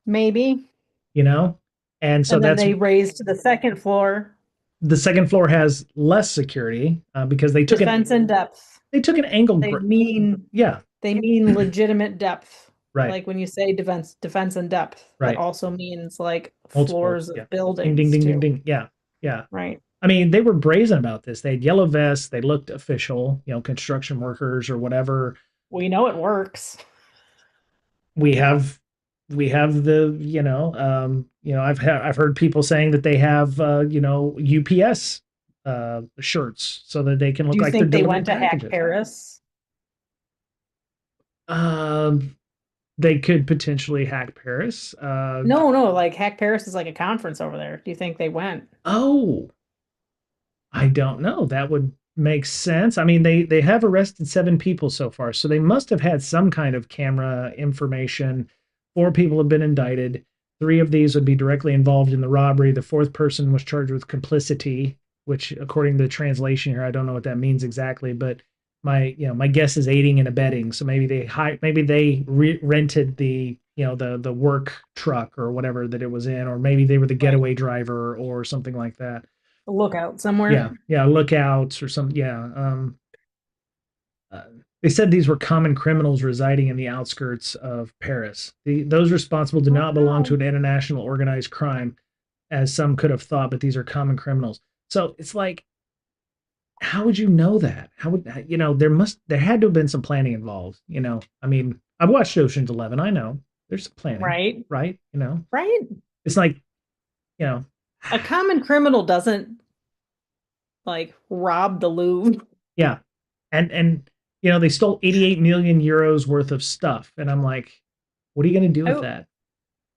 Maybe. you know, and so And then that's they raised to the second floor, the second floor has less security because defense in depth. they took an angle. They mean Yeah, they mean legitimate depth. right, Like when you say defense in depth, that right, also means like multiple. floors Yeah, of ding, ding, buildings ding, ding, too. ding. Yeah, yeah. Right. I mean, they were brazen about this. They had yellow vests. They looked official, construction workers or whatever. We know it works. we have we have the I've heard people saying that they have UPS shirts so that they can Do look you like they're think they delivering went to hack packages. Paris? Um, they could potentially hack Paris. No, no, like Hack Paris is like a conference over there. Do you think they went? Oh, I don't know. That would. makes sense. I mean, they have arrested 7 people so far, so they must have had some kind of camera information. 4 people have been indicted. 3 of these would be directly involved in the robbery. The fourth person was charged with complicity, which, according to the translation here, I don't know what that means exactly, but my guess is aiding and abetting. So maybe they rented the the work truck or whatever that it was in, or maybe they were the Right. getaway driver or something like that. A lookout somewhere. Yeah, lookouts or some. Yeah. Uh, they said these were common criminals residing in the outskirts of Paris. Those responsible do not belong to Wow. an international organized crime, as some could have thought, but these are common criminals. So it's like, how would you know that? How would there had to have been some planning involved. I mean, I've watched Ocean's 11. I know there's some planning, Right. right? Right. It's like, you know, A common criminal doesn't like rob the Louvre. yeah, and they stole 88 million euros worth of stuff, and I'm like, what are you going to do with Oh, that?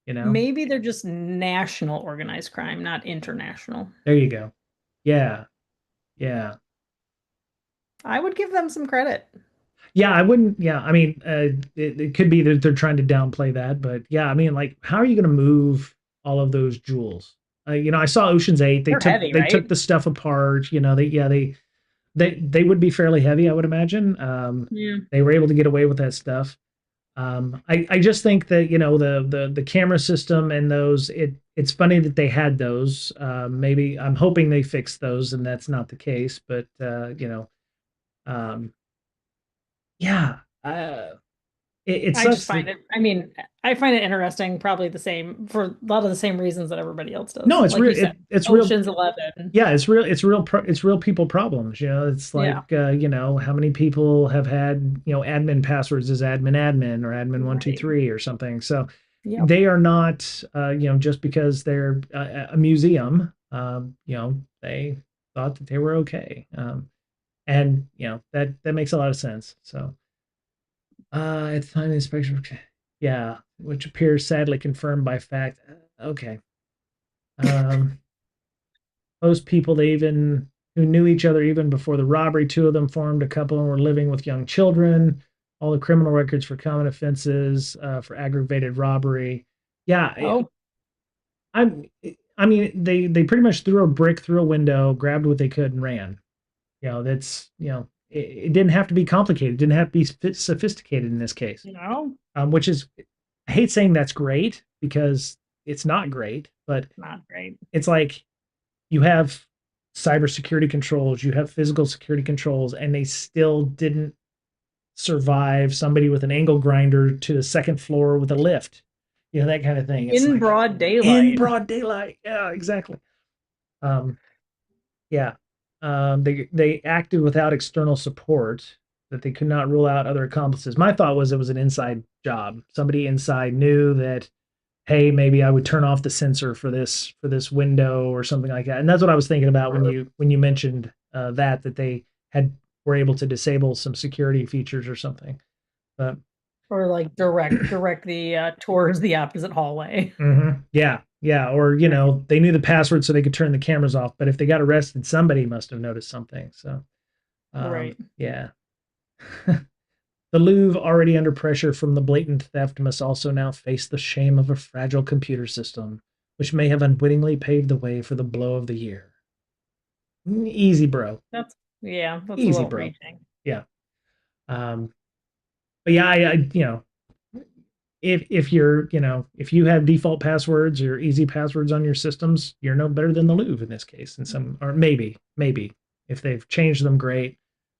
maybe they're just national organized crime, not international. There you go. Yeah, yeah, I would give them some credit. yeah. I wouldn't. Yeah, I mean, it could be that they're trying to downplay that, but yeah, I mean, like, how are you going to move all of those jewels? I saw Ocean's 8. They They're took heavy, they took right? the stuff apart. They would be fairly heavy, I would imagine. Yeah. They were able to get away with that stuff. I just think that the camera system and those it's funny that they had those. Maybe I'm hoping they fixed those, and that's not the case. But um, yeah, it I just sucks that find it, I mean, I find it interesting, probably the same for a lot of the same reasons that everybody else does. no, it's Like real. you said, It's real. Ocean's 11. Yeah, it's real. It's real people problems. It's Yeah. like how many people have had admin passwords as admin or admin one two Right. three or something. So Yep. they are not just because they're a museum. They thought that they were okay, and that makes a lot of sense. So at the time of the inspection, yeah, which appears sadly confirmed by fact. Okay. Um, Most people they even who knew each other even before the robbery. 2 of them formed a couple and were living with young children. All the criminal records for common offenses for aggravated robbery. Yeah, Oh, I'm. I mean, they pretty much threw a brick through a window, grabbed what they could, and ran. That's it didn't have to be complicated. It didn't have to be sophisticated in this case. no, Which is, I hate saying that's great because it's not great, but not great. it's like you have cybersecurity controls, you have physical security controls, and they still didn't survive somebody with an angle grinder to the second floor with a lift, that kind of thing. It's In like broad in daylight. broad daylight. Yeah, exactly. Um, yeah. They acted without external support, that they could not rule out other accomplices. My thought was it was an inside job. Somebody inside knew that, hey, maybe I would turn off the sensor for this window or something like that. And that's what I was thinking about when you mentioned that they had were able to disable some security features or something. But Or like direct the towards the opposite hallway. yeah, yeah, or Right. they knew the password so they could turn the cameras off. But if they got arrested, somebody must have noticed something. So Right. yeah. The Louvre, already under pressure from the blatant theft, must also now face the shame of a fragile computer system, which may have unwittingly paved the way for the blow of the year. Easy, bro. That's yeah, that's a Easy, little bro. reaching. Yeah. Um, but yeah, if you're, if you have default passwords or easy passwords on your systems, you're no better than the Louvre in this case. And some, or maybe if they've changed them, great.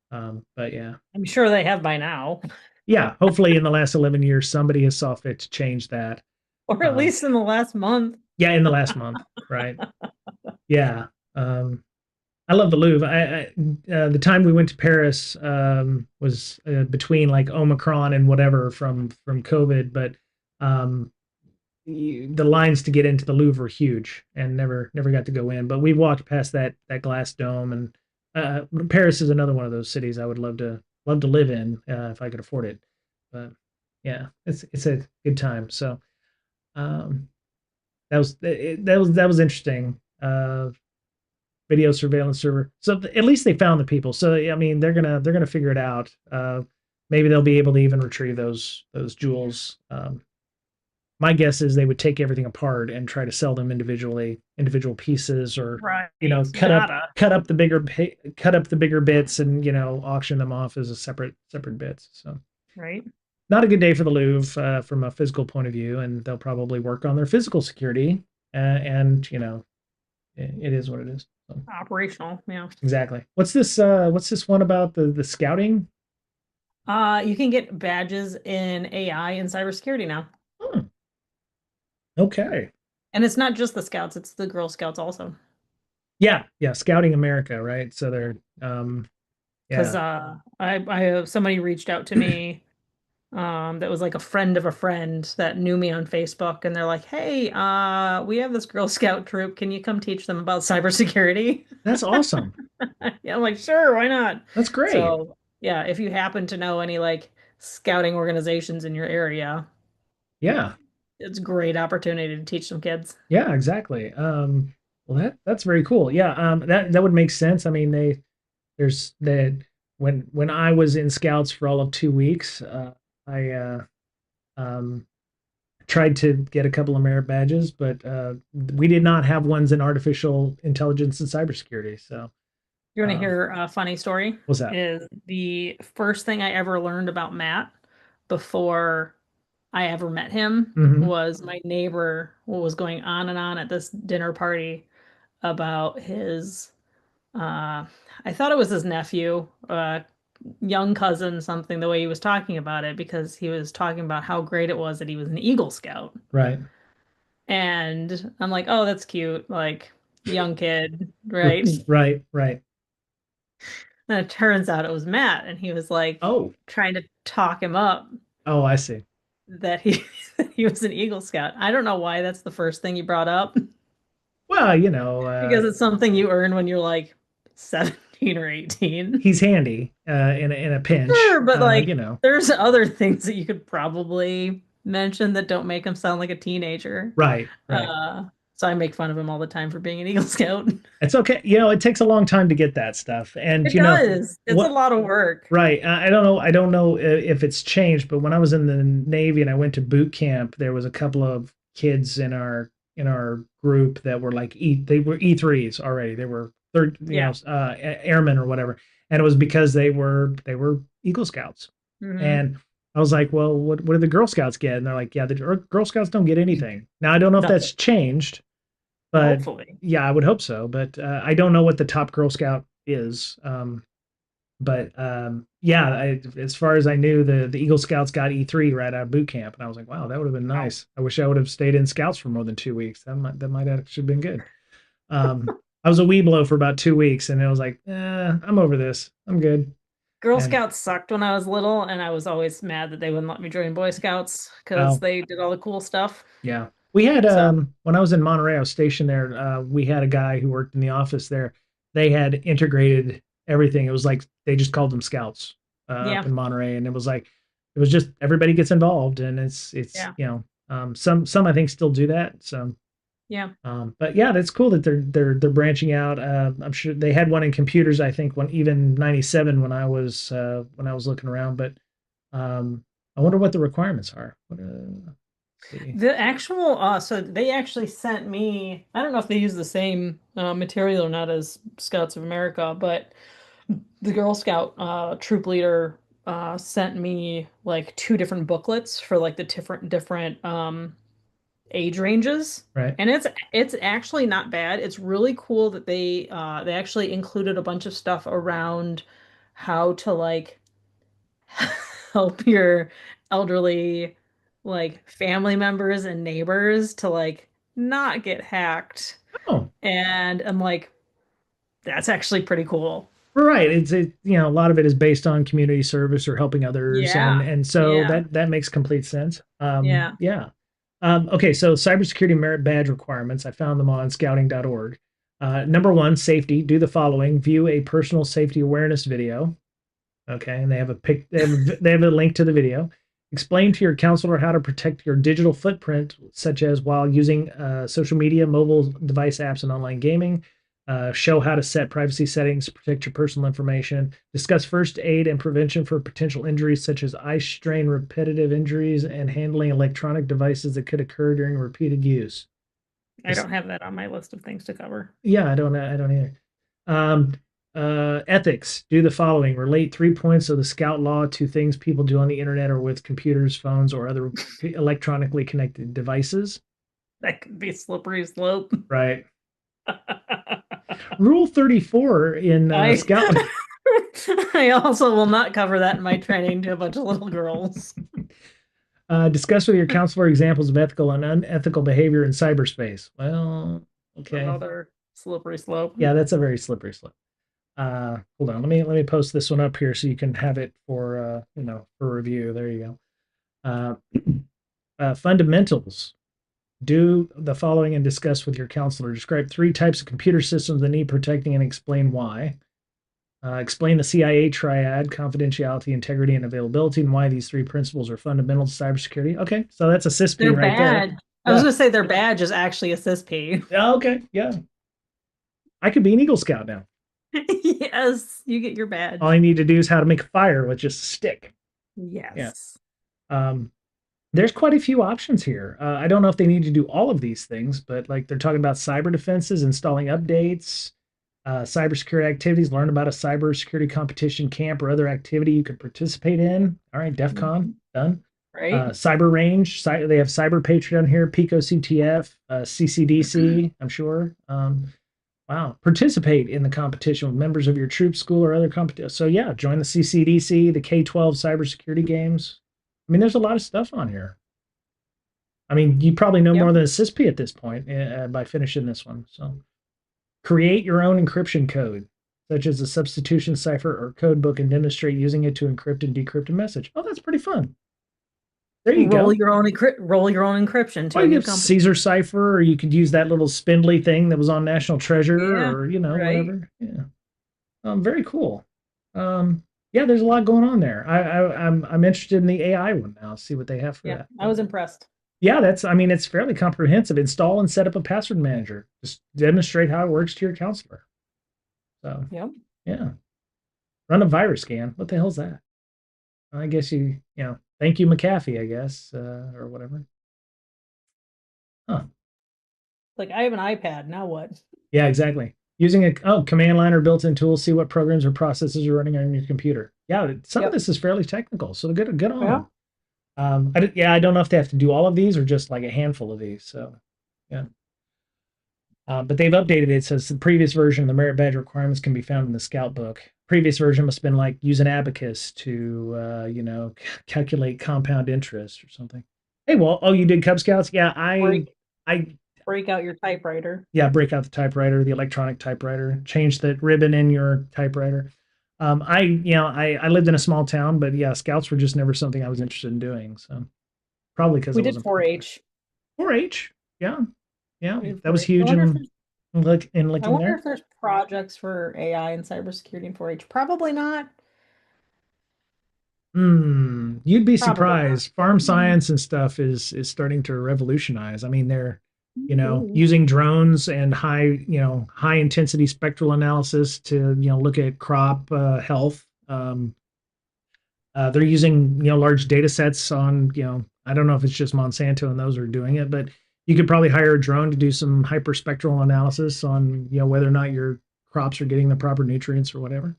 But yeah, I'm sure they have by now, yeah. Hopefully, in the last 11 years, somebody has saw fit to change that. or at Um, least in the last month. yeah, in the last month, right? Yeah. I love the Louvre. The time we went to Paris was between like Omicron and whatever from COVID, but um, the lines to get into the Louvre were huge, and never got to go in. But we walked past that glass dome, and Paris is another one of those cities I would love to live in if I could afford it. But yeah, it's a good time. So um, that was interesting. video surveillance server. So at least they found the people. So I mean, they're gonna figure it out. Maybe they'll be able to even retrieve those jewels. My guess is they would take everything apart and try to sell them individually, individual pieces, or Right. cut Data. up the bigger bits, and auction them off as a separate bits. So Right. not a good day for the Louvre from a physical point of view, and they'll probably work on their physical security. And it is what it is. So, Operational. Yeah. exactly. What's this one about the scouting? You can get badges in AI and cybersecurity now. Hmm, okay. And it's not just the Scouts, it's the Girl Scouts also. Yeah, yeah, Scouting America, right? So they're Because yeah. I somebody reached out to me that was like a friend of a friend that knew me on Facebook, and they're like, "Hey, we have this Girl Scout troop. Can you come teach them about cybersecurity?" That's awesome. Yeah, I'm like, "Sure, why not?" That's great. So, yeah, if you happen to know any like scouting organizations in your area, Yeah. it's a great opportunity to teach some kids. Yeah, exactly. Well, that's very cool. Yeah, that would make sense. I mean, there's that when I was in Scouts for all of 2 weeks, I um, tried to get a couple of merit badges, but we did not have ones in artificial intelligence and cybersecurity. So, You want to um, hear a funny story? what's that? Is the first thing I ever learned about Matt before I ever met him Hmm. was my neighbor was going on and on at this dinner party about his I thought it was his nephew, young cousin, something, the way he was talking about it, because he was talking about how great it was that he was an Eagle Scout. Right. And I'm like, oh, that's cute, like young kid, right? Right. Right. And it turns out it was Matt, and he was like Oh. trying to talk him up Oh, I see. that he he was an Eagle Scout. I don't know why that's the first thing you brought up, Well, because it's something you earn when you're like 17 or 18. he's handy in a pinch. Sure, but like there's other things that you could probably mention that don't make him sound like a teenager. Right. Right. Uh, so I make fun of him all the time for being an Eagle Scout. It's okay. It takes a long time to get that stuff. And It does. It's a what lot of work. right. I don't know. I don't know if it's changed, but when I was in the Navy and I went to boot camp, there was a couple of kids in our group that were like they were E3s already. They were third, Yeah. airmen or whatever. And it was because they were Eagle Scouts. Hmm. And I was like, well, what do the Girl Scouts get? And they're like, yeah, the Girl Scouts don't get anything. Now I don't know if that's Nothing. changed, but Hopefully. yeah, I would hope so. But I don't know what the top Girl Scout is. But yeah, as far as I knew, the Eagle Scouts got E3 right out of boot camp, and I was like, wow, that would have been Wow. nice. I wish I would have stayed in Scouts for more than 2 weeks. That might actually have been good. I was a Weeblo for about 2 weeks, and it was like, I'm over this. I'm good. Girl And Scouts sucked when I was little, and I was always mad that they wouldn't let me join Boy Scouts because oh they did all the cool stuff. yeah, we had So, when I was in Monterey, I was stationed there. We had a guy who worked in the office there. They had integrated everything. It was like they just called them Scouts up yeah. in Monterey, and it was just everybody gets involved, and it's Yeah. some I think still do that. So Yeah. but yeah, that's cool that they're branching out. I'm sure they had one in computers. I think when even '97 when I was looking around, but I wonder what the requirements are. Let's see. The actual, so they actually sent me, I don't know if they use the same material or not as Scouts of America, but the Girl Scout troop leader sent me like two different booklets for like the different age ranges. Right. And it's actually not bad. It's really cool that they actually included a bunch of stuff around how to like help your elderly like family members and neighbors to like not get hacked. Oh, And I'm like, that's actually pretty cool. right. A lot of it is based on community service or helping others, and Yeah. and so Yeah. that makes complete sense. Yeah. Yeah. Okay, so cybersecurity merit badge requirements. I found them on scouting.org. Number one, safety. Do the following: view a personal safety awareness video. Okay, and they have a pic. They have a link to the video. Explain to your counselor how to protect your digital footprint, such as while using social media, mobile device apps, and online gaming. Show how to set privacy settings to protect your personal information. Discuss first aid and prevention for potential injuries such as eye strain, repetitive injuries, and handling electronic devices that could occur during repeated use. I don't have that on my list of things to cover. Yeah, I don't either. Um, Ethics. Do the following. Relate 3 points of the Scout Law to things people do on the internet or with computers, phones, or other electronically connected devices. That could be a slippery slope. Right. Rule 34 in Scout. I also will not cover that in my training to a bunch of little girls. Discuss with your counselor examples of ethical and unethical behavior in cyberspace. Well, okay. Another slippery slope. Yeah, that's a very slippery slope. Hold on, let me post this one up here so you can have it for for review. There you go. Fundamentals. Do the following and discuss with your counselor. Describe 3 types of computer systems that need protecting and explain why. Explain the CIA triad: confidentiality, integrity, and availability, and why these 3 principles are fundamental to cybersecurity. Okay, so that's a CISP right there. I was going to say their badge is actually a CISP. Yeah, okay, yeah. I could be an Eagle Scout now. Yes, you get your badge. All I need to do is how to make a fire with just a stick. Yes. Yeah. There's quite a few options here. I don't know if they need to do all of these things, but like they're talking about cyber defenses, installing updates, cybersecurity activities, learn about a cybersecurity competition, camp, or other activity you could participate in. All right, DEF CON, done. Right. Cyber range, they have Cyber Patriot here, Pico CTF, CCDC, I'm sure. Wow. Participate in the competition with members of your troop, school, or other competition. So yeah, join the CCDC, the K-12 cybersecurity games. I mean, there's a lot of stuff on here. I mean, you probably know more than a CISP at this point by finishing this one. So create your own encryption code, such as a substitution cipher or code book, and demonstrate using it to encrypt and decrypt a message. Oh, that's pretty fun. There you go. Roll your own encryption to a new company. Caesar cipher, or you could use that little spindly thing that was on National Treasure, or whatever. Yeah. Very cool. Yeah, there's a lot going on there. I'm interested in the AI one now. See what they have for that. I was impressed. Yeah, it's fairly comprehensive. Install and set up a password manager. Just demonstrate how it works to your counselor. So yeah. Run a virus scan. What the hell's that? I guess thank you, McAfee, I guess, or whatever. Huh. Like, I have an iPad, now what? Yeah, exactly. Using a command line or built-in tool, see what programs or processes are running on your computer. Yeah, some of this is fairly technical, so good on. Yeah. I don't know if they have to do all of these or just like a handful of these. So, yeah. But they've updated it. It says the previous version of the merit badge requirements can be found in the Scout book. Previous version must have been like use an abacus to, calculate compound interest or something. Hey, well, you did Cub Scouts? Yeah, I break out your typewriter. Yeah, break out the typewriter, the electronic typewriter. Change the ribbon in your typewriter. I lived in a small town, but yeah, Scouts were just never something I was interested in doing. So probably because we did 4-H. 4-H, yeah. That was huge in Licking I wonder if there's projects for AI and cybersecurity in 4-H. Probably not. You'd be surprised. Farm science and stuff is starting to revolutionize. I mean, they're using drones and high intensity spectral analysis to look at crop health. They're using large data sets on I don't know if it's just Monsanto and those are doing it, but you could probably hire a drone to do some hyperspectral analysis on whether or not your crops are getting the proper nutrients or whatever.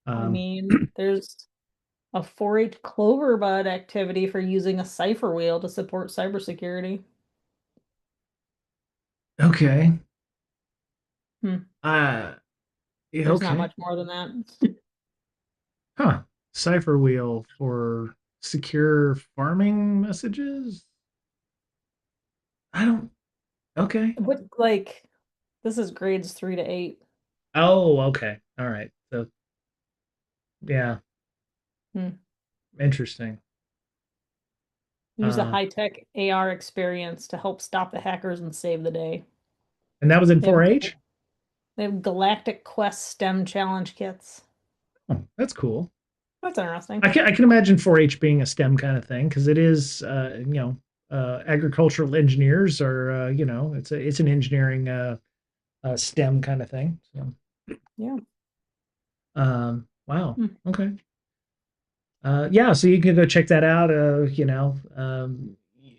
I mean, there's a 4-H clover bud activity for using a cipher wheel to support cybersecurity. Okay. There's not much more than that. Huh. Cipher wheel for secure farming messages? Okay. But this is grades 3 to 8. Oh, okay. All right. So yeah. Interesting. Use a high-tech AR experience to help stop the hackers and save the day. And that was in 4-H? They have Galactic Quest STEM challenge kits. Oh, that's cool. That's interesting. I can imagine 4-H being a STEM kind of thing because it is, agricultural engineers are, it's an engineering STEM kind of thing. So, Yeah. wow. Mm. Okay. Yeah, so you can go check that out.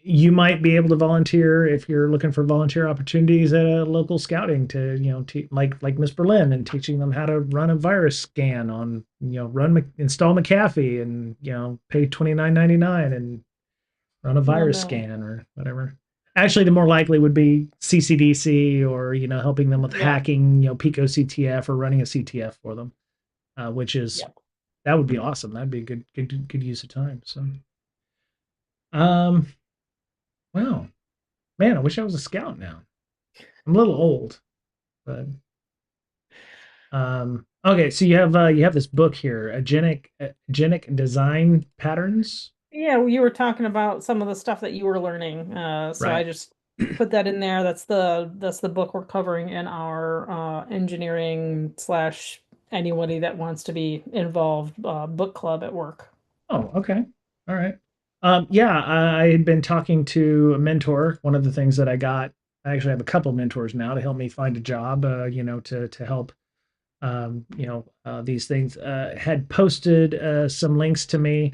You might be able to volunteer if you're looking for volunteer opportunities at a local scouting to, like Miss Berlin and teaching them how to run a virus scan on, install McAfee and, pay $29.99 and run a Oh virus no. scan or whatever. Actually, the more likely would be CCDC or, helping them with Yeah. hacking, Pico CTF or running a CTF for them, which is Yeah. that would be awesome. That'd be a good use of time. So, um, wow, man, I wish I was a scout now. I'm a little old, but okay. So you have this book here, Agenic Design Patterns, Yeah, you were talking about some of the stuff that you were learning. So I right? just put that in there. That's the book we're covering in our engineering slash anybody that wants to be involved book club at work. Oh, okay, all right. Yeah, I had been talking to a mentor. One of the things that I actually have a couple mentors now to help me find a job. To help these things, had posted some links to me.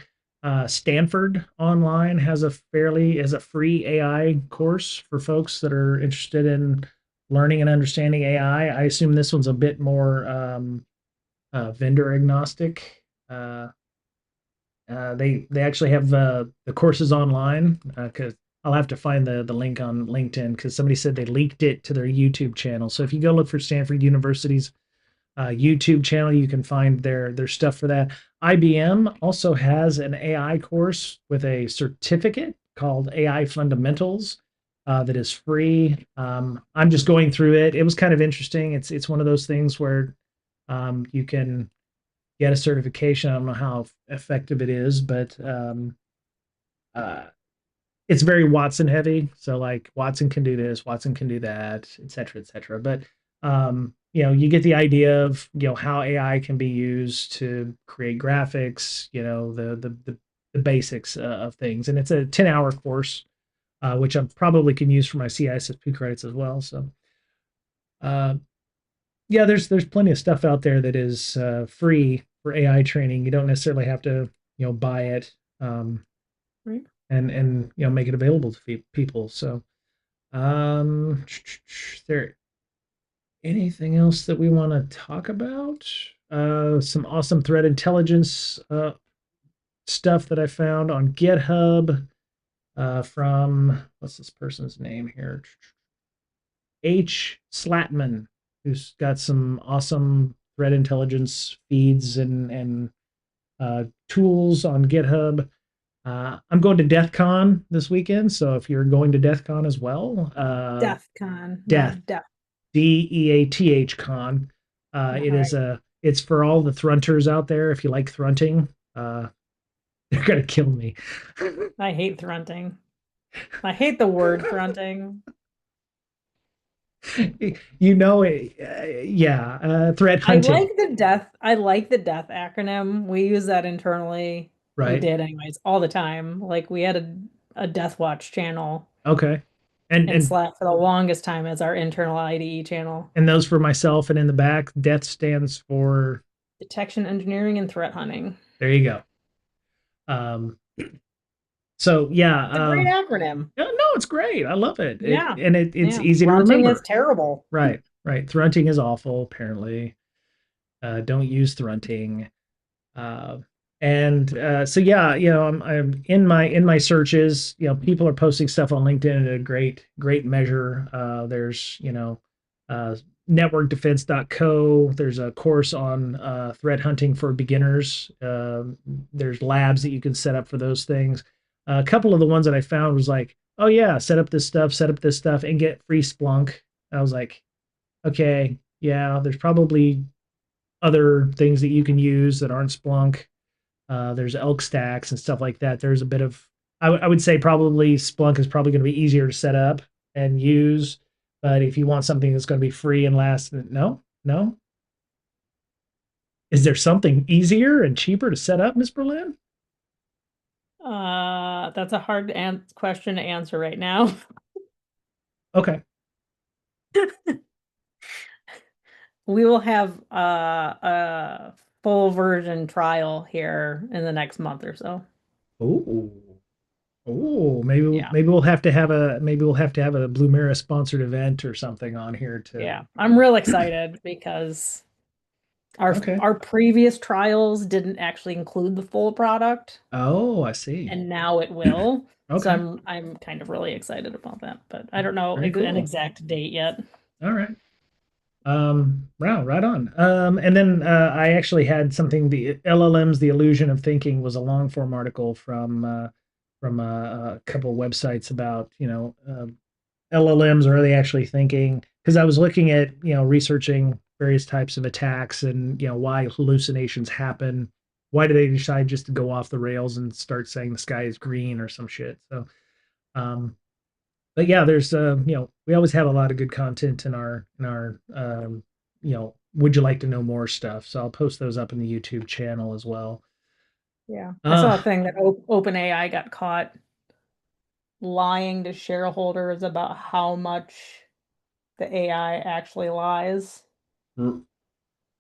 Stanford Online has a free AI course for folks that are interested in learning and understanding AI. I assume this one's a bit more vendor agnostic. They actually have the courses online because I'll have to find the link on LinkedIn because somebody said they leaked it to their YouTube channel. So if you go look for Stanford University's YouTube channel. You can find their stuff for that. IBM also has an AI course with a certificate called AI Fundamentals that is free. I'm just going through it. It was kind of interesting. It's one of those things where you can get a certification. I don't know how effective it is, but uh, it's very Watson heavy. So like Watson can do this, Watson can do that, et cetera, et cetera. But you get the idea of how AI can be used to create graphics, the basics of things. And it's a 10-hour course, which I probably can use for my CISSP credits as well. So uh, yeah, there's plenty of stuff out there that is free for AI training. You don't necessarily have to buy it. Right. And make it available to people. So, is there anything else that we want to talk about? Some awesome threat intelligence stuff that I found on GitHub from what's this person's name here? H. Slatman, who's got some awesome threat intelligence feeds and tools on GitHub. I'm going to DEF CON this weekend, so if you're going to DEF CON as well, DEF Con, Death, not Def. DEATH Con. All right. It's for all the thrunters out there. If you like thrunting, uh, they're gonna kill me. I hate thrunting. I hate the word thrunting. Yeah, threat hunting, I like the death acronym. We use that internally. We right? did anyways, all the time. Like we had a Death Watch channel Okay, and in and Slack for the longest time as our internal IDE channel. and those for myself, and in the back, death stands for. Detection engineering and threat hunting. There you go. Um, so yeah, It's a great acronym. no, it's great. I love it. Yeah. It's Yeah. easy to Thrunting is remember. terrible. Right, right. Thrunting is awful, apparently. Don't use thrunting. Uh, and so yeah, I'm in my searches. People are posting stuff on LinkedIn at a great measure. There's uh, networkdefense.co. There's a course on threat hunting for beginners. There's labs that you can set up for those things. A couple of the ones that I found was like, oh yeah, set up this stuff, and get free Splunk. I was like, okay, yeah, there's probably other things that you can use that aren't Splunk. There's elk stacks and stuff like that. There's a bit of, I would say probably Splunk is probably going to be easier to set up and use. But if you want something that's going to be free and last, no, no. Is there something easier and cheaper to set up, Miss Berlin? That's a hard question to answer right now. Okay. we will have a full version trial here in the next month or so. Oh, oh, maybe Yeah. maybe we'll have to have a Blue Mirror sponsored event or something on here to. Yeah. I'm real excited because Okay. our previous trials didn't actually include the full product, Oh, I see. and now it will. So Okay. I'm kind of really excited about that, but I don't know Very an cool. exact date yet. All right. Wow, right on. And then I actually had something, the LLMs, the illusion of thinking was a long form article from a couple of websites about, LLMs, are they actually thinking? Because I was looking at, researching various types of attacks and, why hallucinations happen. Why do they decide just to go off the rails and start saying the sky is green or some shit? So, um, but yeah, there's we always have a lot of good content in our would you like to know more stuff. So I'll post those up in the YouTube channel as well. Yeah. I saw a Uh thing that OpenAI got caught lying to shareholders about how much the AI actually lies.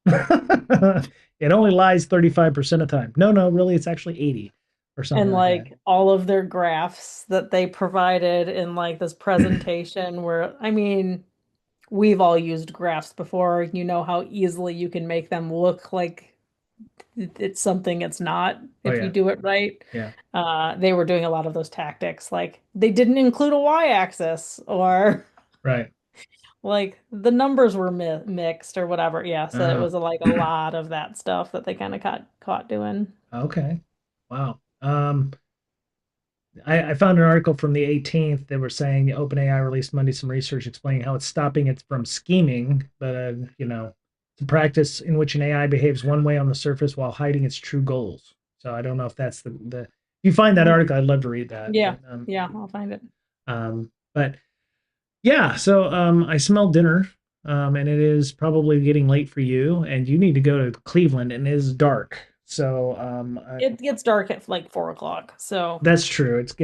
it only lies 35% of the time. No, really, it's actually 80 or something And like that. like all of their graphs that they provided in like this presentation where, I mean, we've all used graphs before. You know how easily you can make them look like it's something it's not Oh if you yeah, do it right. yeah, They were doing a lot of those tactics, like they didn't include a y-axis or right. like the numbers were mixed or whatever. Yeah, so it Uh, was like a lot of that stuff that they kind of caught doing. okay. Wow. I found an article from the 18th that were saying the OpenAI released Monday some research explaining how it's stopping it from scheming, but it's a practice in which an AI behaves one way on the surface while hiding its true goals. So I don't know if that's the. If you find that Mhm. article, I'd love to read that. Yeah, yeah, I'll find it. But yeah, so I smell dinner, and it is probably getting late for you, and you need to go to Cleveland, and it is dark. So It gets dark at like 4 o'clock. So that's true. It's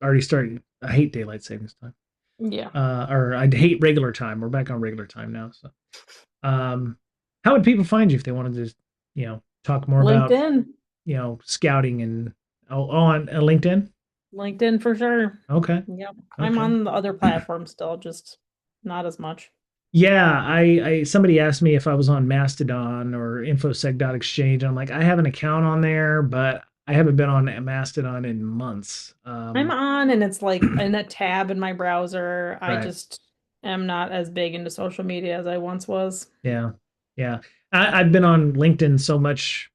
already starting. I hate daylight savings time. yeah. Or I hate regular time. We're back on regular time now. So, um, how would people find you if they wanted to, talk more about, LinkedIn. scouting and on LinkedIn? LinkedIn for sure. Okay. Yep. I'm Okay. on the other platforms still, just not as much. Yeah, I somebody asked me if I was on Mastodon or infosec.exchange. I'm like, I have an account on there, but I haven't been on Mastodon in months. I'm on and it's like in a tab in my browser. I Right. just am not as big into social media as I once was. Yeah. Yeah. I've been on LinkedIn so much,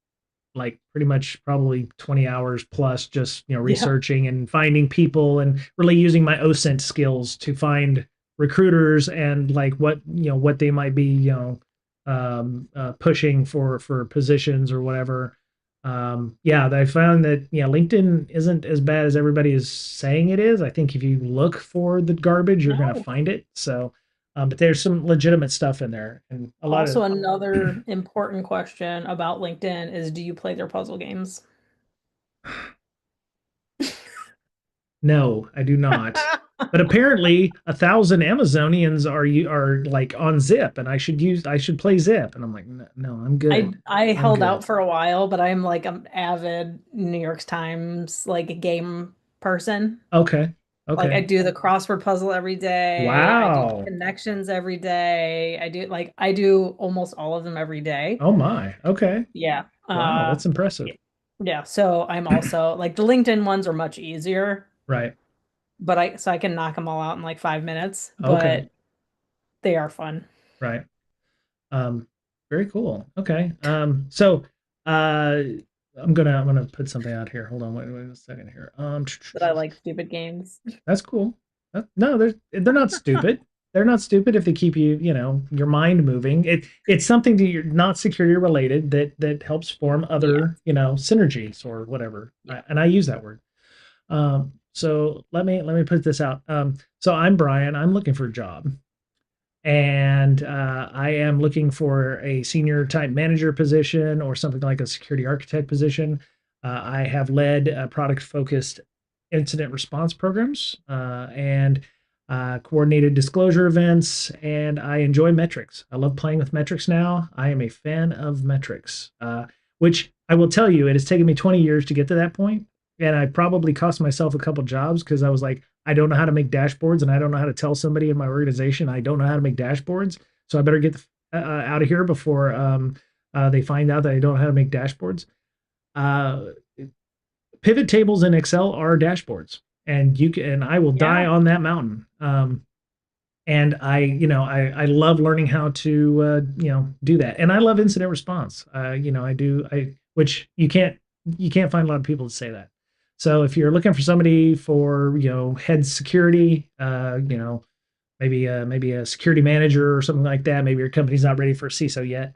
like pretty much probably 20 hours plus, just, Yeah. researching and finding people and really using my OSINT skills to find recruiters and like what they might be, pushing for positions or whatever. Yeah, I found that, LinkedIn isn't as bad as everybody is saying it is. I think if you look for the garbage, you're going to No. find it. So, but there's some legitimate stuff in there and a lot of. Also, another important question about LinkedIn is do you play their puzzle games? No, I do not. But apparently, 1,000 Amazonians are like on Zip, and I should play Zip, and I'm like, no, I'm good. I I'm held good. out for a while, but I'm like an avid New York Times like game person. Okay, Like I okay. do the crossword puzzle every day. I do Wow. connections every day. I do almost all of them every day. Oh my. Okay. Yeah. Wow, that's impressive. Yeah. So I'm also like the LinkedIn ones are much easier, Right. but I can knock them all out in like 5 minutes, Okay. but they are fun. Right. Um, Very cool. Okay. So uh I'm gonna put something out here. Hold on, wait a second here. That I like stupid games. That's cool. No, they're not stupid. They're not stupid if they keep you, your mind moving. It's something that you're not security related that helps form Yeah. other, synergies or whatever. Yeah. And I use that word. So let me put this out. So I'm Brian. I'm looking for a job, and I am looking for a senior type manager position or something like a security architect position. I have led product focused incident response programs, and coordinated disclosure events, and I enjoy metrics. I love playing with metrics now. I am a fan of metrics, which I will tell you, it has taken me 20 years to get to that point, and I probably cost myself a couple jobs because I was like, I don't know how to make dashboards, and I don't know how to tell somebody in my organization I don't know how to make dashboards, so I better get out of here before they find out that I don't know how to make dashboards. Uh, Pivot tables in Excel are dashboards, and you can, and I will die Yeah. on that mountain. And I love learning how to, do that. And I love incident response. Which you can't find a lot of people to say that. So if you're looking for somebody for, head security, maybe a security manager or something like that, maybe your company's not ready for a CISO yet.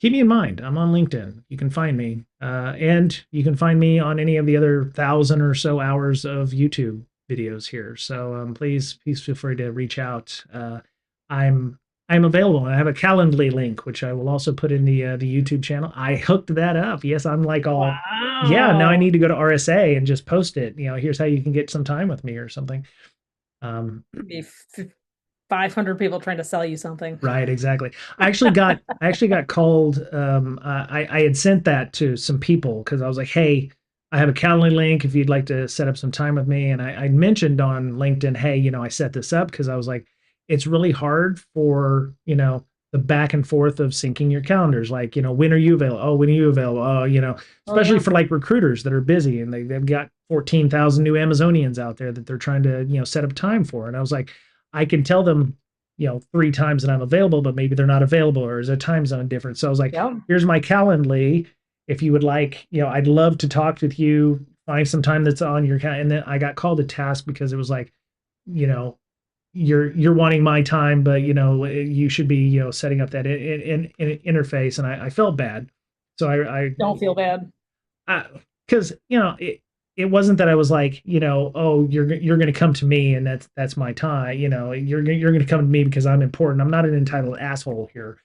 Keep me in mind. I'm on LinkedIn. You can find me, and you can find me on any of the other 1,000 or so hours of YouTube videos here. So please feel free to reach out. I'm I'm available. I have a Calendly link, which I will also put in the YouTube channel. I hooked that up. Yes, I'm like all, yeah. Now I Wow. need to go to RSA and just post it. Here's how you can get some time with me or something. Um, Be 500 people trying to sell you something. Right, exactly. I actually got called. I had sent that to some people because I was like, hey, I have a Calendly link if you'd like to set up some time with me. And I mentioned on LinkedIn, hey, I set this up because I was like, it's really hard for, the back and forth of syncing your calendars. Like, when are you available? Oh, when are you available? Oh, Oh especially yeah. for like recruiters that are busy and they've got 14,000 new Amazonians out there that they're trying to, set up time for. And I was like, I can tell them 3 times that I'm available, but maybe they're not available or is a time zone difference. So I was like, Yep. here's my Calendly. If you would like, I'd love to talk with you, find some time that's on your calendar. And then I got called to task because it was like, you know, you're wanting my time, but you should be, setting up that in interface. And I felt bad. So Don't feel bad. because it wasn't that I was like, oh, you're going to come to me and that's my time. You're going to come to me because I'm important. I'm not an entitled asshole here.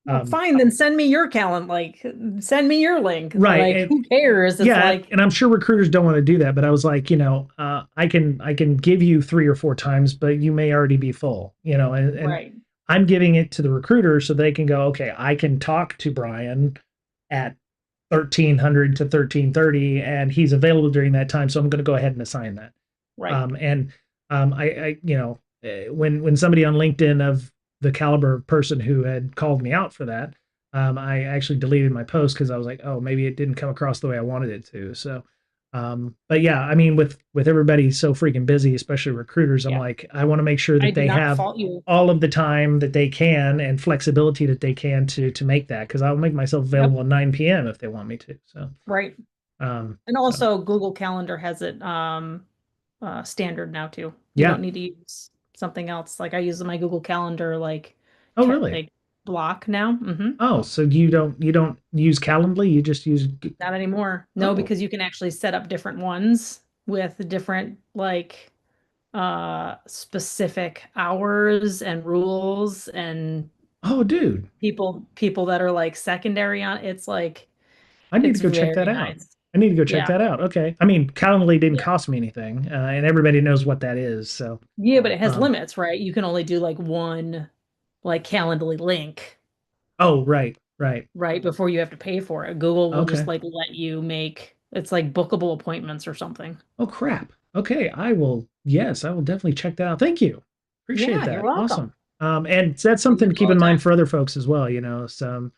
Well, fine, then send me your calendar. Like, send me your link. Right. Like, And who cares? It's yeah, like, and I'm sure recruiters don't want to do that, but I was like, I can give you 3 or 4 times, but you may already be full, and right, I'm giving it to the recruiter so they can go, okay, I can talk to Brian at 1300 to 1330 and he's available during that time, so I'm going to go ahead and assign that. right. And when somebody on LinkedIn of the caliber of person who had called me out for that, I actually deleted my post because I was like, oh, maybe it didn't come across the way I wanted it to. So, but yeah, I mean, with everybody so freaking busy, especially recruiters, I'm Yeah. like, I want to make sure I that do they not have fault you. all of the time that they can and flexibility that they can to make that because I'll make myself Yep. available at 9 p.m. if they want me to. So, Right. And so also Google Calendar has it standard now too. You yeah. don't need to use something else. Like I use my Google Calendar Oh, really? like block now. Oh, so you don't use Calendly, you just use Not anymore. No, oh. because you can actually set up different ones with different specific hours and rules and Oh, dude. people that are like secondary on it's like I need to it's go check that very out. nice. I need to go check Yeah. that out. Okay. I mean, Calendly didn't Yeah. cost me anything, and everybody knows what that is. So, Yeah, but it has um, limits, right? You can only do like one like Calendly link, oh, right, right. right? Before you have to pay for it. Google will just Okay. like let you make it's like bookable appointments or something. Oh, crap. Okay. Yes, I will definitely check that out. Thank you. Appreciate Yeah, you're that. welcome. Awesome. And that's I something use to it all keep the in mind time. for other folks as well. Some,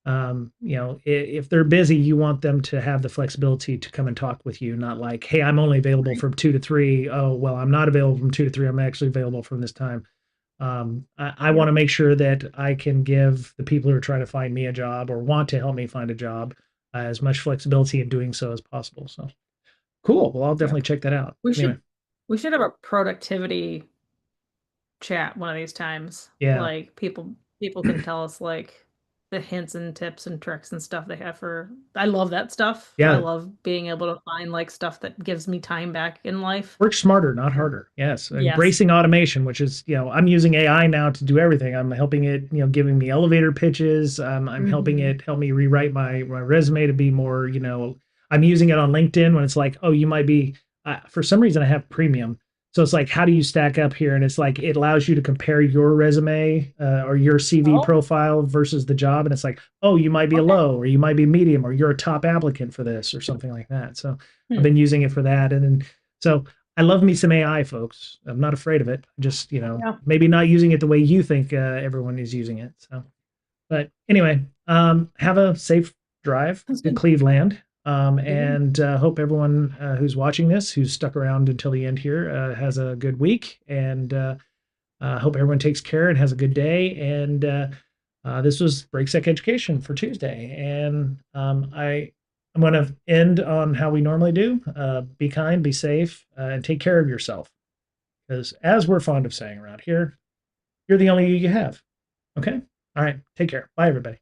if they're busy, you want them to have the flexibility to come and talk with you, not like, hey, I'm only available Right. from 2 to 3. Oh, well, I'm not available from 2 to 3. I'm actually available from this time. I want Yep. to make sure that I can give the people who are trying to find me a job or want to help me find a job as much flexibility in doing so as possible. So cool. Well, I'll Yep. definitely check that out. We Anyway, should we should have a productivity chat one of these times. yeah, Like people can tell us like the hints and tips and tricks and stuff they have for I love that stuff. I yeah. love being able to find like stuff that gives me time back in life. Work smarter, not harder. Yes, Yes. embracing automation, which is I'm using AI now to do everything. I'm helping it, giving me elevator pitches. I'm helping Hmm. it help me rewrite my resume to be more. I'm using it on LinkedIn when it's like, oh, you might be. For some reason, I have premium, So it's like, how do you stack up here? And it's like, it allows you to compare your resume or your CV Oh, profile versus the job. And it's like, oh, you might be a okay. low or you might be medium or you're a top applicant for this or something like that. So I've Hmm. been using it for that. And then, so I love me some AI, folks. I'm not afraid of it. Just, Yeah. maybe not using it the way you think everyone is using it. So, but anyway, have a safe drive That's to good. Cleveland. Mhm. And hope everyone who's watching this, who's stuck around until the end here, has a good week. And hope everyone takes care and has a good day. And this was BreakSec Education for Tuesday. And I'm going to end on how we normally do. Be kind, be safe, and take care of yourself. Because as we're fond of saying around here, you're the only you have. Okay? All right. Take care. Bye, everybody.